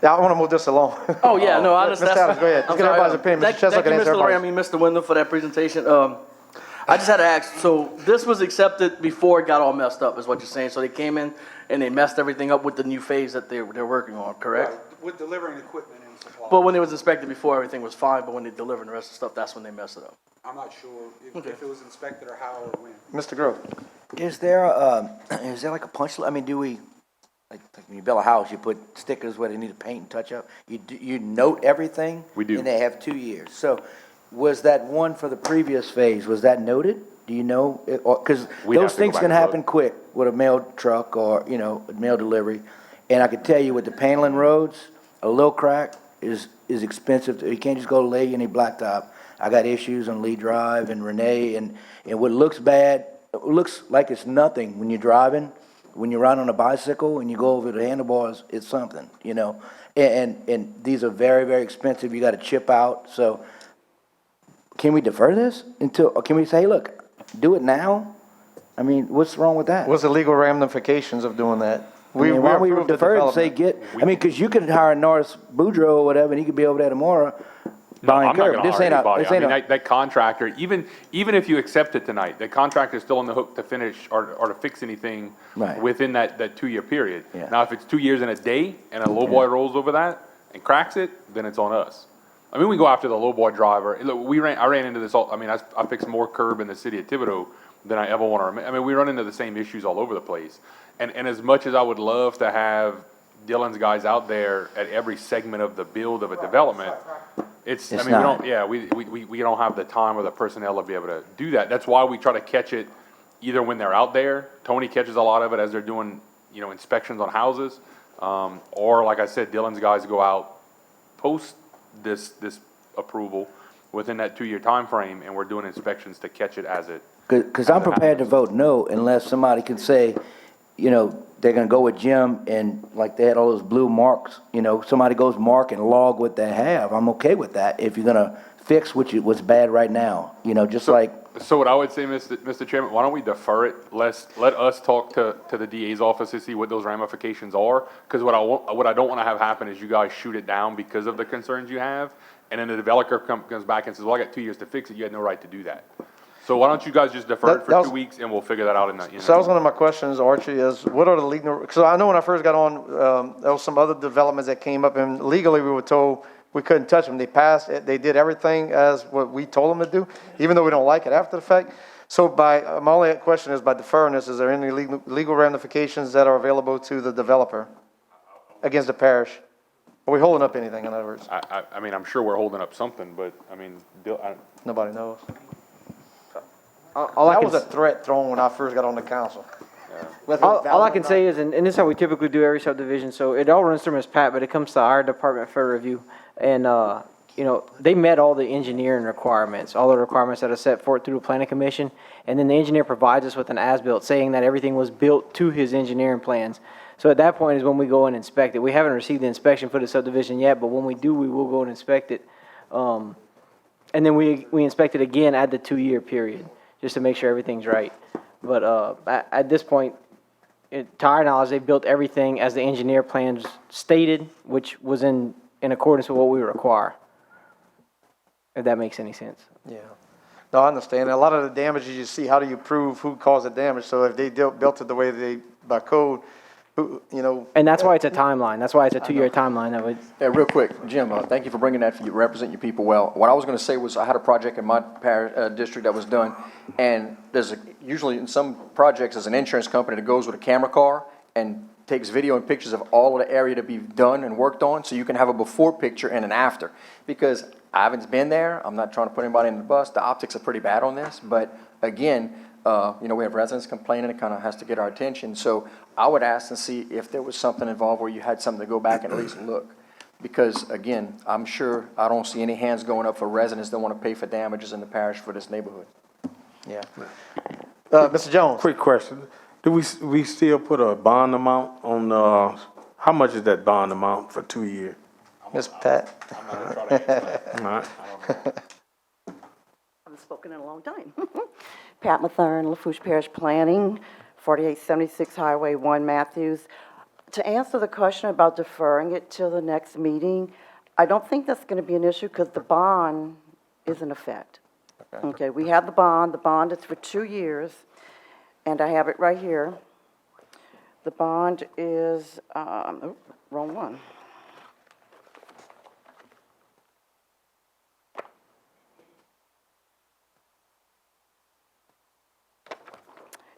Yeah, I want to move this along. Oh, yeah, no, I understand. Mr. Adams, go ahead. I'm Get sorry. everybody's opinion. Mr. Shessa Thank can you, answer Mr. Lorraine, everybody's. Mr. Wendell, for that presentation. I just had to ask, so this was accepted before it got all messed up, is what you're saying? So they came in and they messed everything up with the new phase that they're working on, correct? With delivering equipment and supplies. But when it was inspected before, everything was fine, but when they delivered the rest of the stuff, that's when they messed it up. I'm not sure if it was inspected or how or when. Mr. Grove. Is there like a punch list? I mean, do we, like when you build a house, you put stickers where they need to paint and touch up? You note everything? We do. And they have 2 years. So was that one for the previous phase, was that noted? Do you know? Because We'd have those to go things back can and look. happen quick with a mail truck or, mail delivery. And I can tell you with the paneling roads, a little crack is expensive. You can't just go lay any blacktop. I got issues on Lee Drive and Renee, and what looks bad, it looks like it's nothing when you're driving. When you ride on a bicycle and you go over the handlebars, it's something, And these are very, very expensive. You got to chip out. So can we defer this or can we say, hey, look, do it now? I mean, what's wrong with that? What's the legal ramifications of doing that? Why don't we approved the defer it and say development. because you could hire Norris Boudreaux or whatever, and he could be over there tomorrow No, buying I'm not curb. gonna This hire ain't anybody. I mean, a, that contractor, even if you accept it tonight, the contractor is still on the hook to finish or to fix anything Right. within that 2-year period. Yeah. Now, if it's 2 years and a day and a lowboy rolls over that and cracks it, then it's on us. I mean, we go after the lowboy driver. Look, I ran into this all, I mean, I fixed more curb in the city of Thibodeau than I ever want to. I mean, we run into the same issues all over the place. And as much as I would love to have Dylan's guys out there at every segment of the build of a development, I mean, not. we don't have the time or the personnel to be able to do that. That's why we try to catch it either when they're out there. Tony catches a lot of it as they're doing, inspections on houses. Or like I said, Dylan's guys go out post this approval within that 2-year time frame, and we're doing inspections to catch it as it. Because I'm prepared to vote no unless somebody can say, you know, they're gonna go with Jim and like they had all those blue marks, you know, somebody goes mark and log what they have. I'm okay with that if you're gonna fix what's bad right now, you know, just like. So what I would say, Mr. Chairman, why don't we defer it? Let us talk to the DA's office to see what those ramifications are. Because what I don't want to have happen is you guys shoot it down because of the concerns you have, and then the developer comes back and says, well, I got 2 years to fix it. You had no right to do that. So why don't you guys just defer it for 2 weeks, and we'll figure that out in that. So that was one of my questions, Archie, is what are the legal, because I know when I first got on, there was some other developments that came up, and legally we were told we couldn't touch them. They passed it, they did everything as what we told them to do, even though we don't like it after the fact. So my only question is, by deferring this, is there any legal ramifications that are available to the developer against the parish? Are we holding up anything, in other words? I mean, I'm sure we're holding up something, but I mean, Nobody knows. All I That can was a threat thrown when I first got on the council. All I can say is, and this is how we typically do every subdivision, so it all runs through Ms. Pat, but it comes to our department for review. And, you know, they met all the engineering requirements, all the requirements that are set forth through the planning commission. And then the engineer provides us with an as-built saying that everything was built to his engineering plans. So at that point is when we go and inspect it. We haven't received the inspection for the subdivision yet, but when we do, we will go and inspect it. And then we inspect it again at the 2-year period, just to make sure everything's right. But at this point, to our knowledge, they built everything as the engineer plans stated, which was in accordance with what we require, if that makes any sense. Yeah. No, I understand. A lot of the damages you see, how do you prove who caused the damage? So if they built it the way they, by code, you know. And that's why it's a timeline. That's why it's a 2-year timeline that would. Yeah, real quick, Jim, thank you for bringing that, you represent your people well. What I was gonna say was, I had a project in my district that was done, and usually in some projects, there's an insurance company that goes with a camera car and takes video and pictures of all of the area to be done and worked on, so you can have a before picture and an after. Because I haven't been there, I'm not trying to put anybody in the bus, the optics are pretty bad on this, but again, you know, we have residents complaining, it kind of has to get our attention. So I would ask and see if there was something involved where you had something to go back and at least look. Because again, I'm sure, I don't see any hands going up for residents that want to pay for damages in the parish for this neighborhood. Yeah. Mr. Jones? Quick question. Do we still put a bond amount on, how much is that bond amount for 2 years? Ms. Pat? All right. I haven't spoken in a long time. Pat Mathern, Lafourche Parish Planning, 4876 Highway 1, Matthews. To answer the question about deferring it till the next meeting, I don't think that's going to be an issue because the bond is in effect. Okay, we have the bond. The bond is for 2 years, and I have it right here. The bond is, wrong one.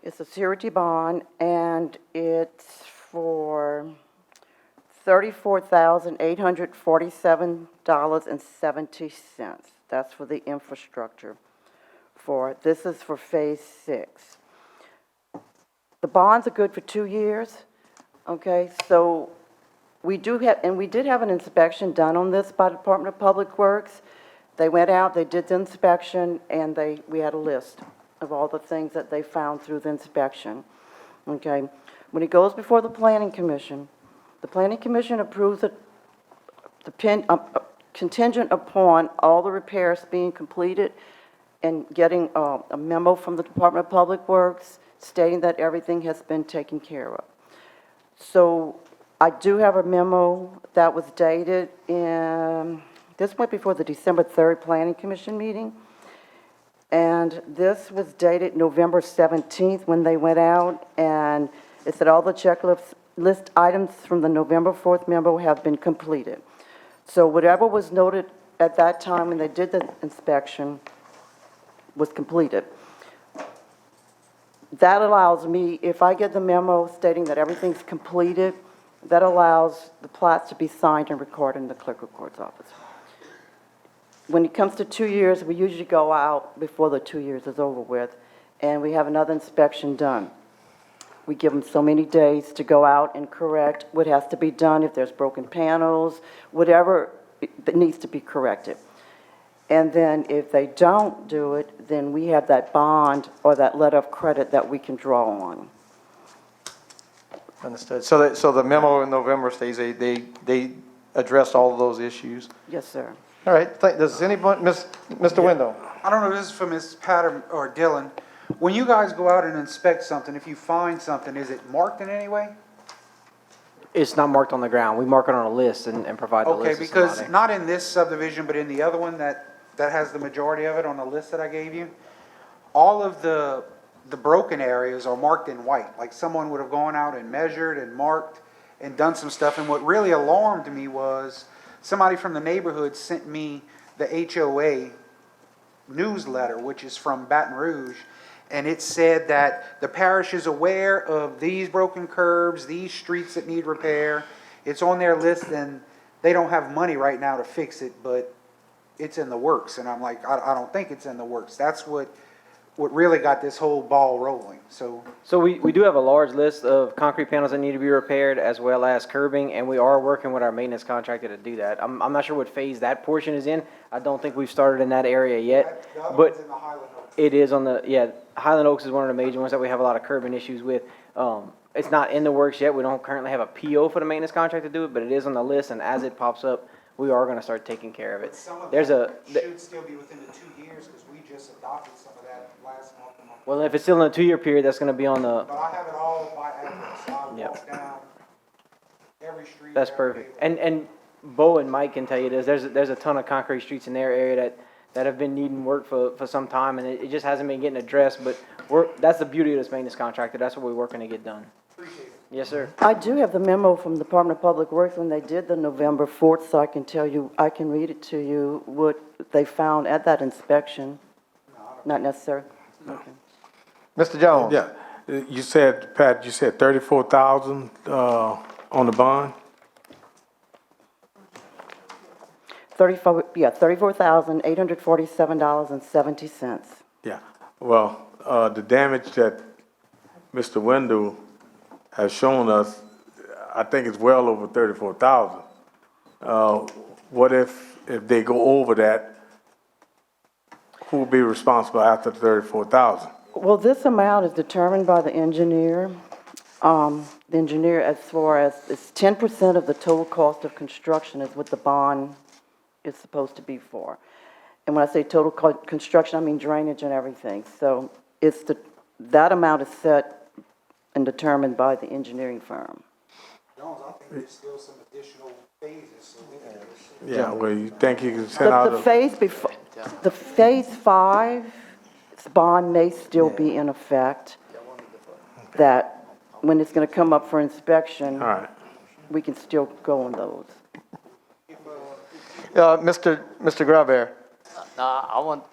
It's a surety bond, and it's for $34,847.70. That's for the infrastructure. This is for Phase 6. The bonds are good for 2 years, okay? So we did have an inspection done on this by the Department of Public Works. They went out, they did the inspection, and we had a list of all the things that they found through the inspection, okay? When it goes before the Planning Commission, the Planning Commission approves it contingent upon all the repairs being completed and getting a memo from the Department of Public Works stating that everything has been taken care of. So I do have a memo that was dated this went before the December 3rd Planning Commission meeting. And this was dated November 17th when they went out, and it said all the checklist items from the November 4th memo have been completed. So whatever was noted at that time when they did the inspection was completed. That allows me, if I get the memo stating that everything's completed, that allows the plats to be signed and recorded in the clerk of court's office. When it comes to 2 years, we usually go out before the 2 years is over with, and we have another inspection done. We give them so many days to go out and correct what has to be done, if there's broken panels, whatever that needs to be corrected. And then if they don't do it, then we have that bond or that letter of credit that we can draw on. Understood. So the memo in November states they addressed all of those issues. Yes, sir. All right, does anybody, Mr. Wendell? I don't know if this is for Ms. Pat or Dylan. When you guys go out and inspect something, if you find something, is it marked in any way? It's not marked on the ground. We mark it on a list and provide the Okay, list to because somebody. not in this subdivision, but in the other one that has the majority of it on the list that I gave you, all of the broken areas are marked in white. Like someone would have gone out and measured and marked and done some stuff. And what really alarmed me was somebody from the neighborhood sent me the HOA newsletter, which is from Baton Rouge, and it said that the parish is aware of these broken curbs, these streets that need repair. It's on their list, and they don't have money right now to fix it, but it's in the works. And I'm like, I don't think it's in the works. That's what really got this whole ball rolling, so. So we do have a large list of concrete panels that need to be repaired as well as curbing, and we are working with our maintenance contractor to do that. I'm not sure what phase that portion is in. I don't think we've started in that area yet, but it is on the, Highland Oaks is one of the major ones that we have a lot of curbing issues with. It's not in the works yet. We don't currently have a PO for the maintenance contractor to do it, but it is on the list, and as it pops up, we are gonna start taking care of it. Some of There's that should still be within the 2 years, because we just adopted some of that last month. Well, if it's still in a 2-year period, that's gonna be on the, But I have it all by address. I Yep. walk down every street. that's every perfect. neighborhood. And Bo and Mike can tell you this, there's a ton of concrete streets in their area that have been needing work for some time, and it just hasn't been getting addressed, but that's the beauty of this maintenance contractor, that's what we're working to get done. Appreciate it. Yes, sir. I do have the memo from the Department of Public Works when they did the November 4th, so I can tell you, I can read it to you, what they found at that inspection. Not necessary? Okay. Mr. Jones? Yeah, you said, Pat, you said 34,000 on the bond? $34,847.70. Yeah, well, the damage that Mr. Wendell has shown us, I think it's well over 34,000. What if they go over that, who will be responsible after 34,000? Well, this amount is determined by the engineer. The engineer, as far as, it's 10% of the total cost of construction is what the bond is supposed to be for. And when I say total construction, I mean drainage and everything. So it's that amount is set and determined by the engineering firm. Jones, I think there's still some additional phases, so we can. Yeah, well, you think you can send out The phase before, the phase 5, bond may still be in effect, that when it's gonna come up for inspection, All right. we can still go on those. Mr. Grabbear? I want,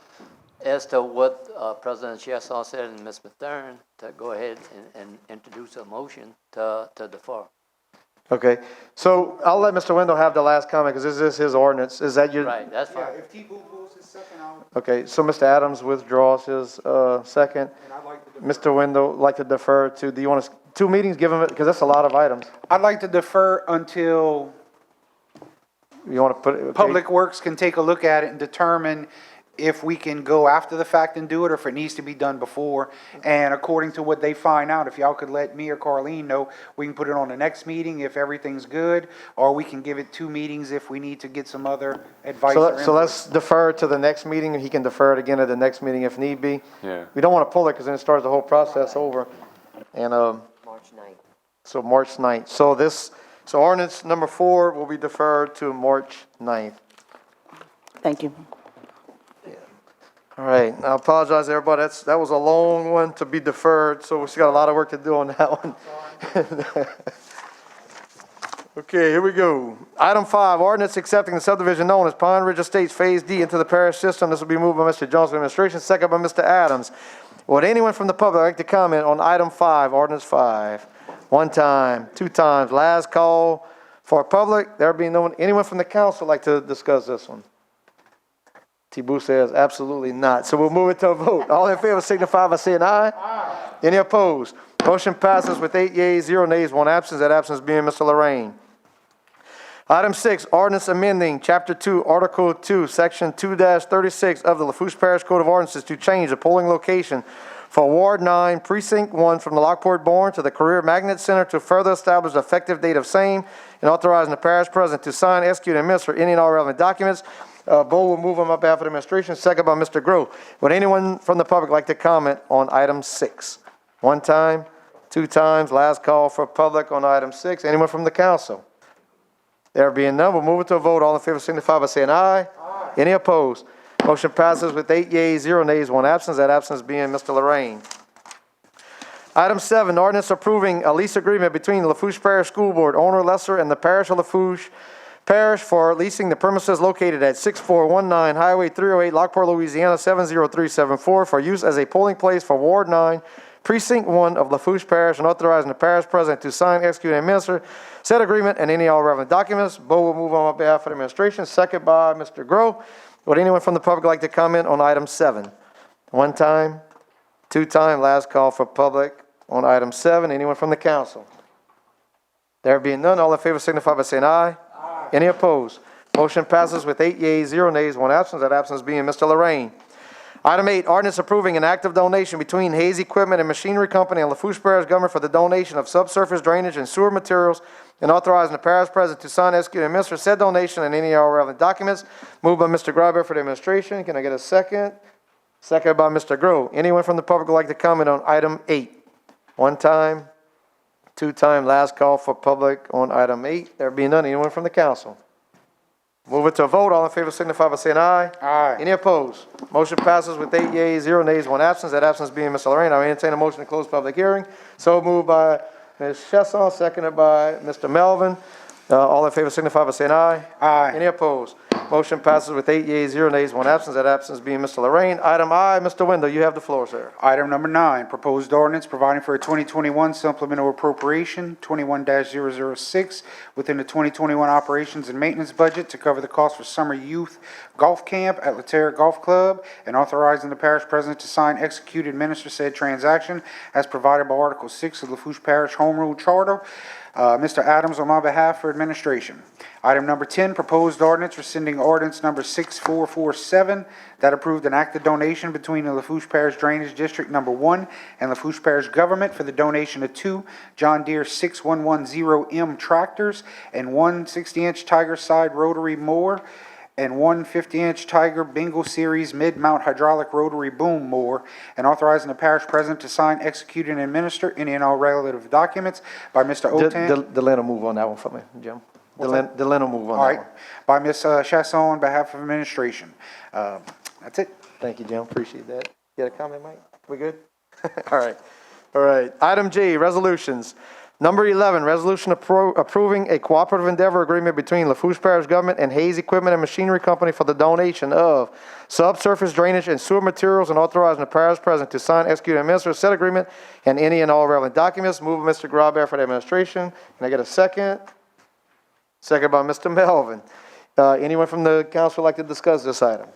as to what President Chesson said and Ms. Mathern, to go ahead and introduce a motion to defer. Okay, so I'll let Mr. Wendell have the last comment, because this is his ordinance. Is that your? Right, that's Yeah, fine. if T-Boo pulls his second out, Okay, so Mr. Adams withdraws his second. and I'd like to Mr. Wendell, like to defer to, do you want us, 2 meetings, give him, because that's a lot of items. I'd like to defer until You want to put it? okay. Public Works can take a look at it and determine if we can go after the fact and do it, or if it needs to be done before. And according to what they find out, if y'all could let me or Carleen know, we can put it on the next meeting if everything's good, or we can give it 2 meetings if we need to get some other advice or So input. let's defer to the next meeting, and he can defer it again at the next meeting if need be. Yeah. We don't want to pull it, because then it starts the whole process over. And, March 9th. so March 9th. So ordinance number 4 will be deferred to March 9th. Thank you. All right, I apologize, everybody, that was a long one to be deferred, so we still got a lot of work to do on that one. Okay, here we go. Item 5, ordinance accepting the subdivision known as Pine Ridge Estates Phase D into the parish system. This will be moved by Mr. Jones, administration, second by Mr. Adams. Would anyone from the public like to comment on item 5, ordinance 5? 1 time, 2 times, last call for public. There being no one, anyone from the council like to discuss this one? T-Boo says absolutely not. So we'll move it to a vote. All in favor signify by saying aye. Aye. Any opposed? Motion passes with 8 yeas, 0 nays, 1 absence. That absence being Mr. Lorraine. Item 6, ordinance amending Chapter 2, Article 2, Section 2-36 of the Lafourche Parish Code of Ordinances to change the polling location for Ward 9, Precinct 1 from the Lockport Barn to the Career Magnet Center to further establish the effective date of same and authorizing the parish president to sign, execute, and administer any and all relevant documents. Bo will move on behalf of the administration, second by Mr. Grove. Would anyone from the public like to comment on item 6? One time, two times, last call for public on item 6. Anyone from the council? There being none, we'll move it to a vote. All in favor signify by saying aye. Aye. Any opposed? Motion passes with 8 yeas, 0 nays, 1 absence. That absence being Mr. Lorraine. Item 7, ordinance approving a lease agreement between the Lafourche Parish School Board, owner Lesser, and the Parish of Lafourche Parish for leasing the premises located at 6419 Highway 308, Lockport, Louisiana 70374 for use as a polling place for Ward 9, Precinct 1 of Lafourche Parish, and authorizing the parish president to sign, execute, and administer said agreement and any all relevant documents. Bo will move on behalf of the administration, second by Mr. Grove. Would anyone from the public like to comment on item 7? One time, two time, last call for public on item 7. Anyone from the council? There being none, all in favor signify by saying aye. Aye. Any opposed? Motion passes with 8 yeas, 0 nays, 1 absence. That absence being Mr. Lorraine. Item 8, ordinance approving an act of donation between Hayes Equipment and Machinery Company and Lafourche Parish Government for the donation of subsurface drainage and sewer materials and authorizing the parish president to sign, execute, and administer said donation and any all relevant documents. Moved by Mr. Graber for the administration. Can I get a second? Second by Mr. Grove. Anyone from the public would like to comment on item 8? One time, two time, last call for public on item 8. There being none, anyone from the council? Move it to a vote. All in favor signify by saying aye. Aye. Any opposed? Motion passes with 8 yeas, 0 nays, 1 absence. That absence being Mr. Lorraine. I entertain a motion to close public hearing. So moved by Ms. Chesson, seconded by Mr. Melvin. All in favor signify by saying aye. Aye. Any opposed? Motion passes with 8 yeas, 0 nays, 1 absence. That absence being Mr. Lorraine. Item I, Mr. Wendell, you have the floor, sir. Item number 9, proposed ordinance providing for a 2021 supplemental appropriation 21-006 within the 2021 operations and maintenance budget to cover the cost for summer youth golf camp at Laterra Golf Club and authorizing the parish president to sign, execute, and administer said transaction as provided by Article 6 of the Lafourche Parish Home Rule Charter. Mr. Adams on my behalf for administration. Item number 10, proposed ordinance rescinding ordinance number 6447 that approved an act of donation between the Lafourche Parish Drainage District number 1 and Lafourche Parish Government for the donation of 2 John Deere 6110M tractors and 1 60-inch Tiger Side rotary mower and 1 50-inch Tiger Bingo Series mid-mount hydraulic rotary boom mower, and authorizing the parish president to sign, execute, and administer any and all relative documents by Mr. Otan. Delano move on that one for me, Jim. Delano move on All that right, one. by Ms. Chasson on behalf of administration. That's it. Thank you, Jim. Appreciate that. You got a comment, Mike? We good? All right. All right. Item G, resolutions. Number 11, resolution approving a cooperative endeavor agreement between Lafourche Parish Government and Hayes Equipment and Machinery Company for the donation of subsurface drainage and sewer materials and authorizing the parish president to sign, execute, and administer said agreement and any and all relevant documents. Move by Mr. Graber for the administration. Can I get a second? Second by Mr. Melvin. Anyone from the council would like to discuss this item?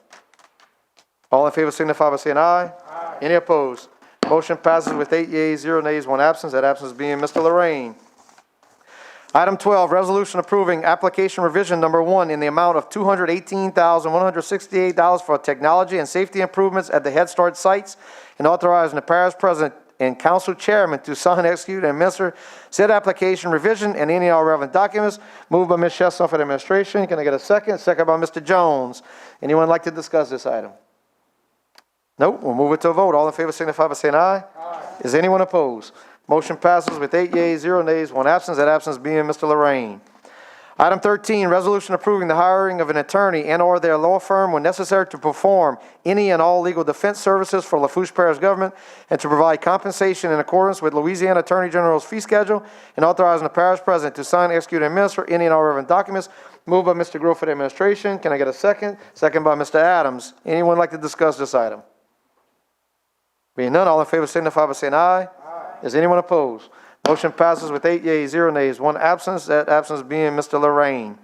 All in favor signify by saying aye. Aye. Any opposed? Motion passes with 8 yeas, 0 nays, 1 absence. That absence being Mr. Lorraine. Item 12, resolution approving application revision number 1 in the amount of $218,168 for technology and safety improvements at the Head Start sites and authorizing the parish president and council chairman to sign, execute, and administer said application revision and any and all relevant documents. Moved by Ms. Chesson for the administration. Can I get a second? Second by Mr. Jones. Anyone like to discuss this item? Nope. We'll move it to a vote. All in favor signify by saying aye. Aye. Is anyone opposed? Motion passes with 8 yeas, 0 nays, 1 absence. That absence being Mr. Lorraine. Item 13, resolution approving the hiring of an attorney and or their law firm when necessary to perform any and all legal defense services for Lafourche Parish Government and to provide compensation in accordance with Louisiana Attorney General's fee schedule and authorizing the parish president to sign, execute, and administer any and all relevant documents. Moved by Mr. Grove for the administration. Can I get a second? Second by Mr. Adams. Anyone like to discuss this item? Being none, all in favor signify by saying aye. Aye. Is anyone opposed? Motion passes with 8 yeas, 0 nays, 1 absence. That absence being Mr. Lorraine.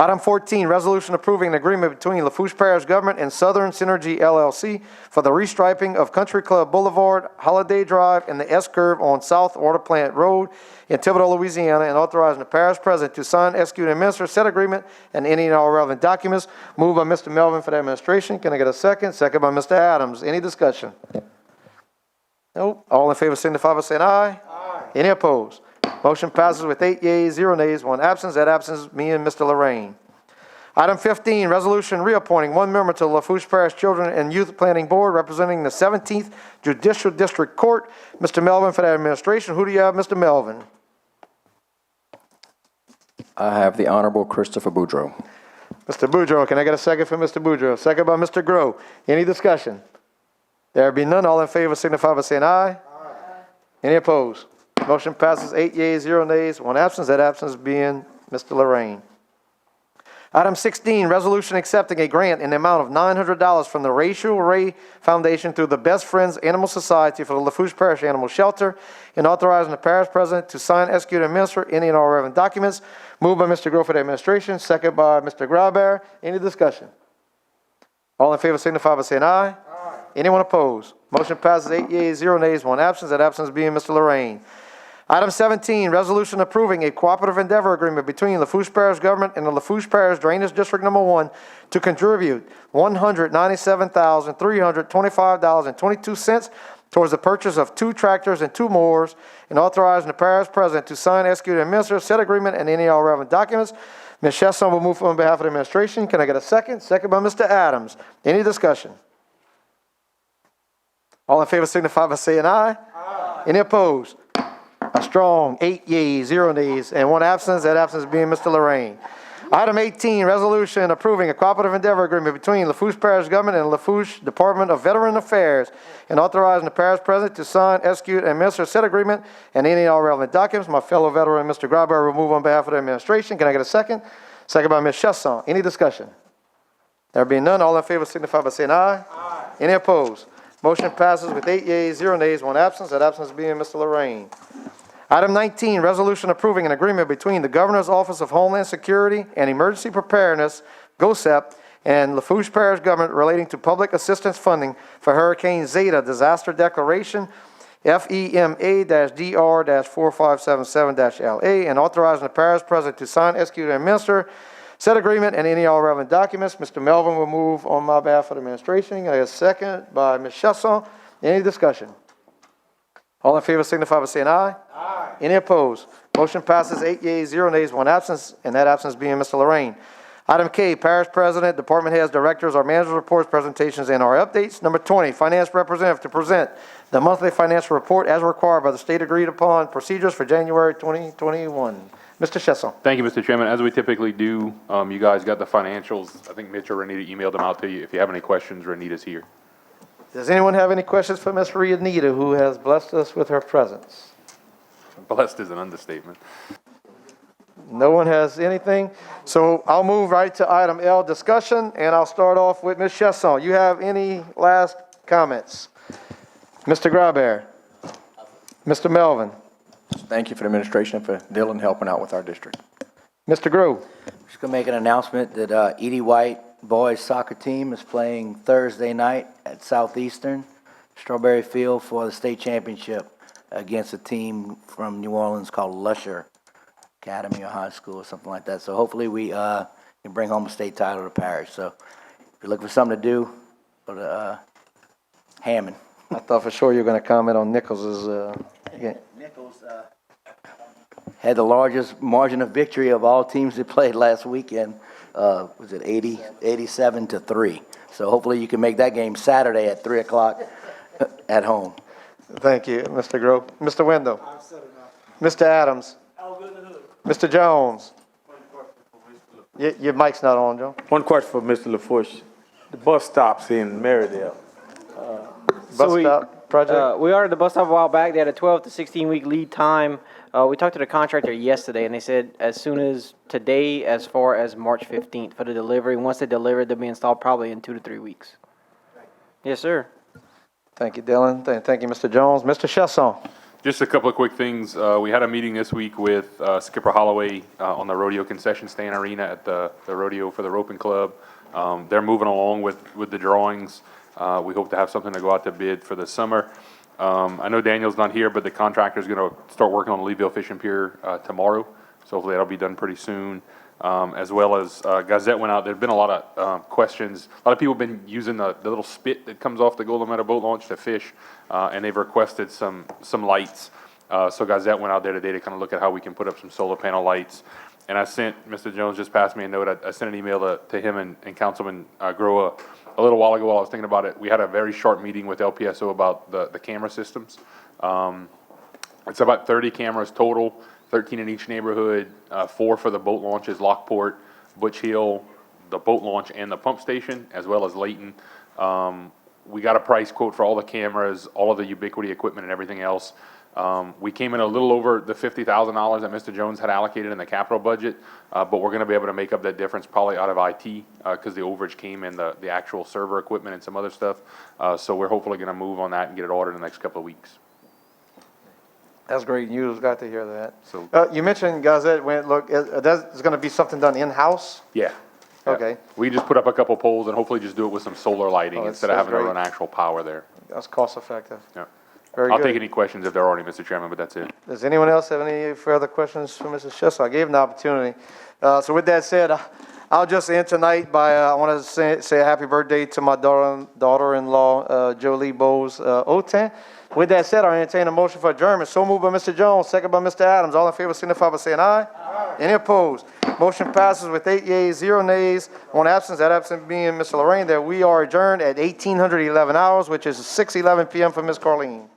Item 14, resolution approving an agreement between Lafourche Parish Government and Southern Synergy LLC for the restriping of Country Club Boulevard, Holiday Drive, and the S-curve on South Water Plant Road in Thibodaux, Louisiana, and authorizing the parish president to sign, execute, and administer said agreement and any and all relevant documents. Moved by Mr. Melvin for the administration. Can I get a second? Second by Mr. Adams. Any discussion? Nope. All in favor signify by saying aye. Aye. Any opposed? Motion passes with 8 yeas, 0 nays, 1 absence. That absence me and Mr. Lorraine. Item 15, resolution reappointing 1 member to the Lafourche Parish Children and Youth Planning Board representing the 17th Judicial District Court. Mr. Melvin for the administration. Who do you have, Mr. Melvin? I have the Honorable Christopher Boudreau. Mr. Boudreau, can I get a second for Mr. Boudreau? Second by Mr. Grow. Any discussion? There be none. All in favor signify by saying aye. Aye. Any opposed? Motion passes 8 yeas, 0 nays, 1 absence. That absence being Mr. Lorraine. Item 16, resolution accepting a grant in the amount of $900 from the Rachel Ray Foundation through the Best Friends Animal Society for the Lafourche Parish Animal Shelter and authorizing the parish president to sign, execute, and administer any and all relevant documents. Moved by Mr. Grow for the administration, second by Mr. Graubear. Any discussion? All in favor signify by saying aye. Aye. Anyone opposed? Motion passes 8 yeas, 0 nays, 1 absence. That absence being Mr. Lorraine. Item 17, resolution approving a cooperative endeavor agreement between Lafourche Parish Government and the Lafourche Parish Drainage District Number 1 to contribute $197,325.22 towards the purchase of 2 tractors and 2 mowers and authorizing the parish president to sign, execute, and administer said agreement and any and all relevant documents. Ms. Chesson will move on behalf of the administration. Can I get a second? Second by Mr. Adams. Any discussion? All in favor signify by saying aye. Aye. Any opposed? A strong 8 yeas, 0 nays, and 1 absence. That absence being Mr. Lorraine. Item 18, resolution approving a cooperative endeavor agreement between Lafourche Parish Government and Lafourche Department of Veteran Affairs and authorizing the parish president to sign, execute, and administer said agreement and any and all relevant documents. My fellow veteran, Mr. Grauber, will move on behalf of the administration. Can I get a second? Second by Ms. Chesson. Any discussion? There being none, all in favor signify by saying aye. Aye. Any opposed? Motion passes with 8 yeas, 0 nays, 1 absence. That absence being Mr. Lorraine. Item 19, resolution approving an agreement between the Governor's Office of Homeland Security and Emergency Preparedness, GOSEP, and Lafourche Parish Government relating to public assistance funding for Hurricane Zeta Disaster Declaration, FEMA-DR-4577-LA, and authorizing the parish president to sign, execute, and administer said agreement and any all relevant documents. Mr. Melvin will move on my behalf of the administration. I have a second by Ms. Chesson. Any discussion? All in favor signify by saying aye. Aye. Any opposed? Motion passes 8 yeas, 0 nays, 1 absence, and that absence being Mr. Lorraine. Item K, parish president, department heads, directors, our managers' reports, presentations, and our updates. Number 20, finance representative to present the monthly financial report as required by the state agreed upon procedures for January 2021. Mr. Chesson. Thank you, Mr. Chairman. As we typically do, you guys got the financials. I think Mitch or Renita emailed them out to you. If you have any questions, Renita's here. Does anyone have any questions for Ms. Renita, who has blessed us with her presence? Blessed is an understatement. No one has anything? So I'll move right to item L, discussion, and I'll start off with Ms. Chesson. You have any last comments? Mr. Graubear? Mr. Melvin? Thank you for the administration for Dylan helping out with our district. Mr. Grove? Just going to make an announcement that Edie White boys soccer team is playing Thursday night at Southeastern Strawberry Field for the state championship against a team from New Orleans called Lusher Academy or High School or something like that. So hopefully we can bring home a state title to parish. So if you're looking for something to do, go to Hammond. I thought for sure you were going to comment on Nichols's. Nichols had the largest margin of victory of all teams that played last weekend. Was it 87-3? So hopefully you can make that game Saturday at 3 o'clock at home. Thank you, Mr. Grove. Mr. Wendell. Mr. Adams. Mr. Jones. Your mic's not on, Joe. One question for Mr. Lafourche. The bus stops in Marydale. Bus stop project? We ordered the bus stop a while back. They had a 12 to 16 week lead time. We talked to the contractor yesterday, and they said as soon as today, as far as March 15th for the delivery. Once they deliver, they'll be installed probably in 2 to 3 weeks. Yes, sir. Thank you, Dylan. Thank you, Mr. Jones. Mr. Chesson. Just a couple of quick things. We had a meeting this week with Skipper Holloway on the rodeo concession stand arena at the rodeo for the roping club. They're moving along with the drawings. We hope to have something to go out to bid for the summer. I know Daniel's not here, but the contractor's gonna start working on the Leeville Fishing Pier tomorrow. So hopefully that'll be done pretty soon. As well as Gazette went out. There've been a lot of questions. A lot of people have been using the little spit that comes off the Golden Meadow boat launch to fish, and they've requested some lights. So Gazette went out there today to kind of look at how we can put up some solar panel lights. And I sent, Mr. Jones just passed me a note, I sent an email to him and Councilman Groa a little while ago while I was thinking about it. We had a very sharp meeting with LPSO about the camera systems. It's about 30 cameras total, 13 in each neighborhood, 4 for the boat launches, Lockport, Butch Hill, the boat launch and the pump station, as well as Layton. We got a price quote for all the cameras, all of the ubiquity equipment and everything else. We came in a little over the $50,000 that Mr. Jones had allocated in the capital budget, but we're gonna be able to make up that difference probably out of IT, cause the overage came in the actual server equipment and some other stuff. So we're hopefully gonna move on that and get it ordered in the next couple of weeks. That's great news. Glad to hear that. So- You mentioned Gazette went, look, that's gonna be something done in-house? Yeah. Okay. We just put up a couple poles and hopefully just do it with some solar lighting Oh, that's- instead of that's having to great. run actual power there. That's cost effective. Yeah. Very I'll good. take any questions if there are any, Mr. Chairman, but that's it. Does anyone else have any further questions for Mrs. Chester? I gave him the opportunity. So with that said, I'll just end tonight by, I want to say a happy birthday to my daughter-in-law, Jolie Bowes Oten. With that said, I entertain a motion for adjournment. So moved by Mr. Jones, second by Mr. Adams. All in favor signify by saying aye. Aye. Any opposed? Motion passes with 8 yeas, 0 nays, 1 absence. That absence being Mr. Lorraine. That we are adjourned at 1811 hours, which is 6:11 p.m. for Ms. Carleen.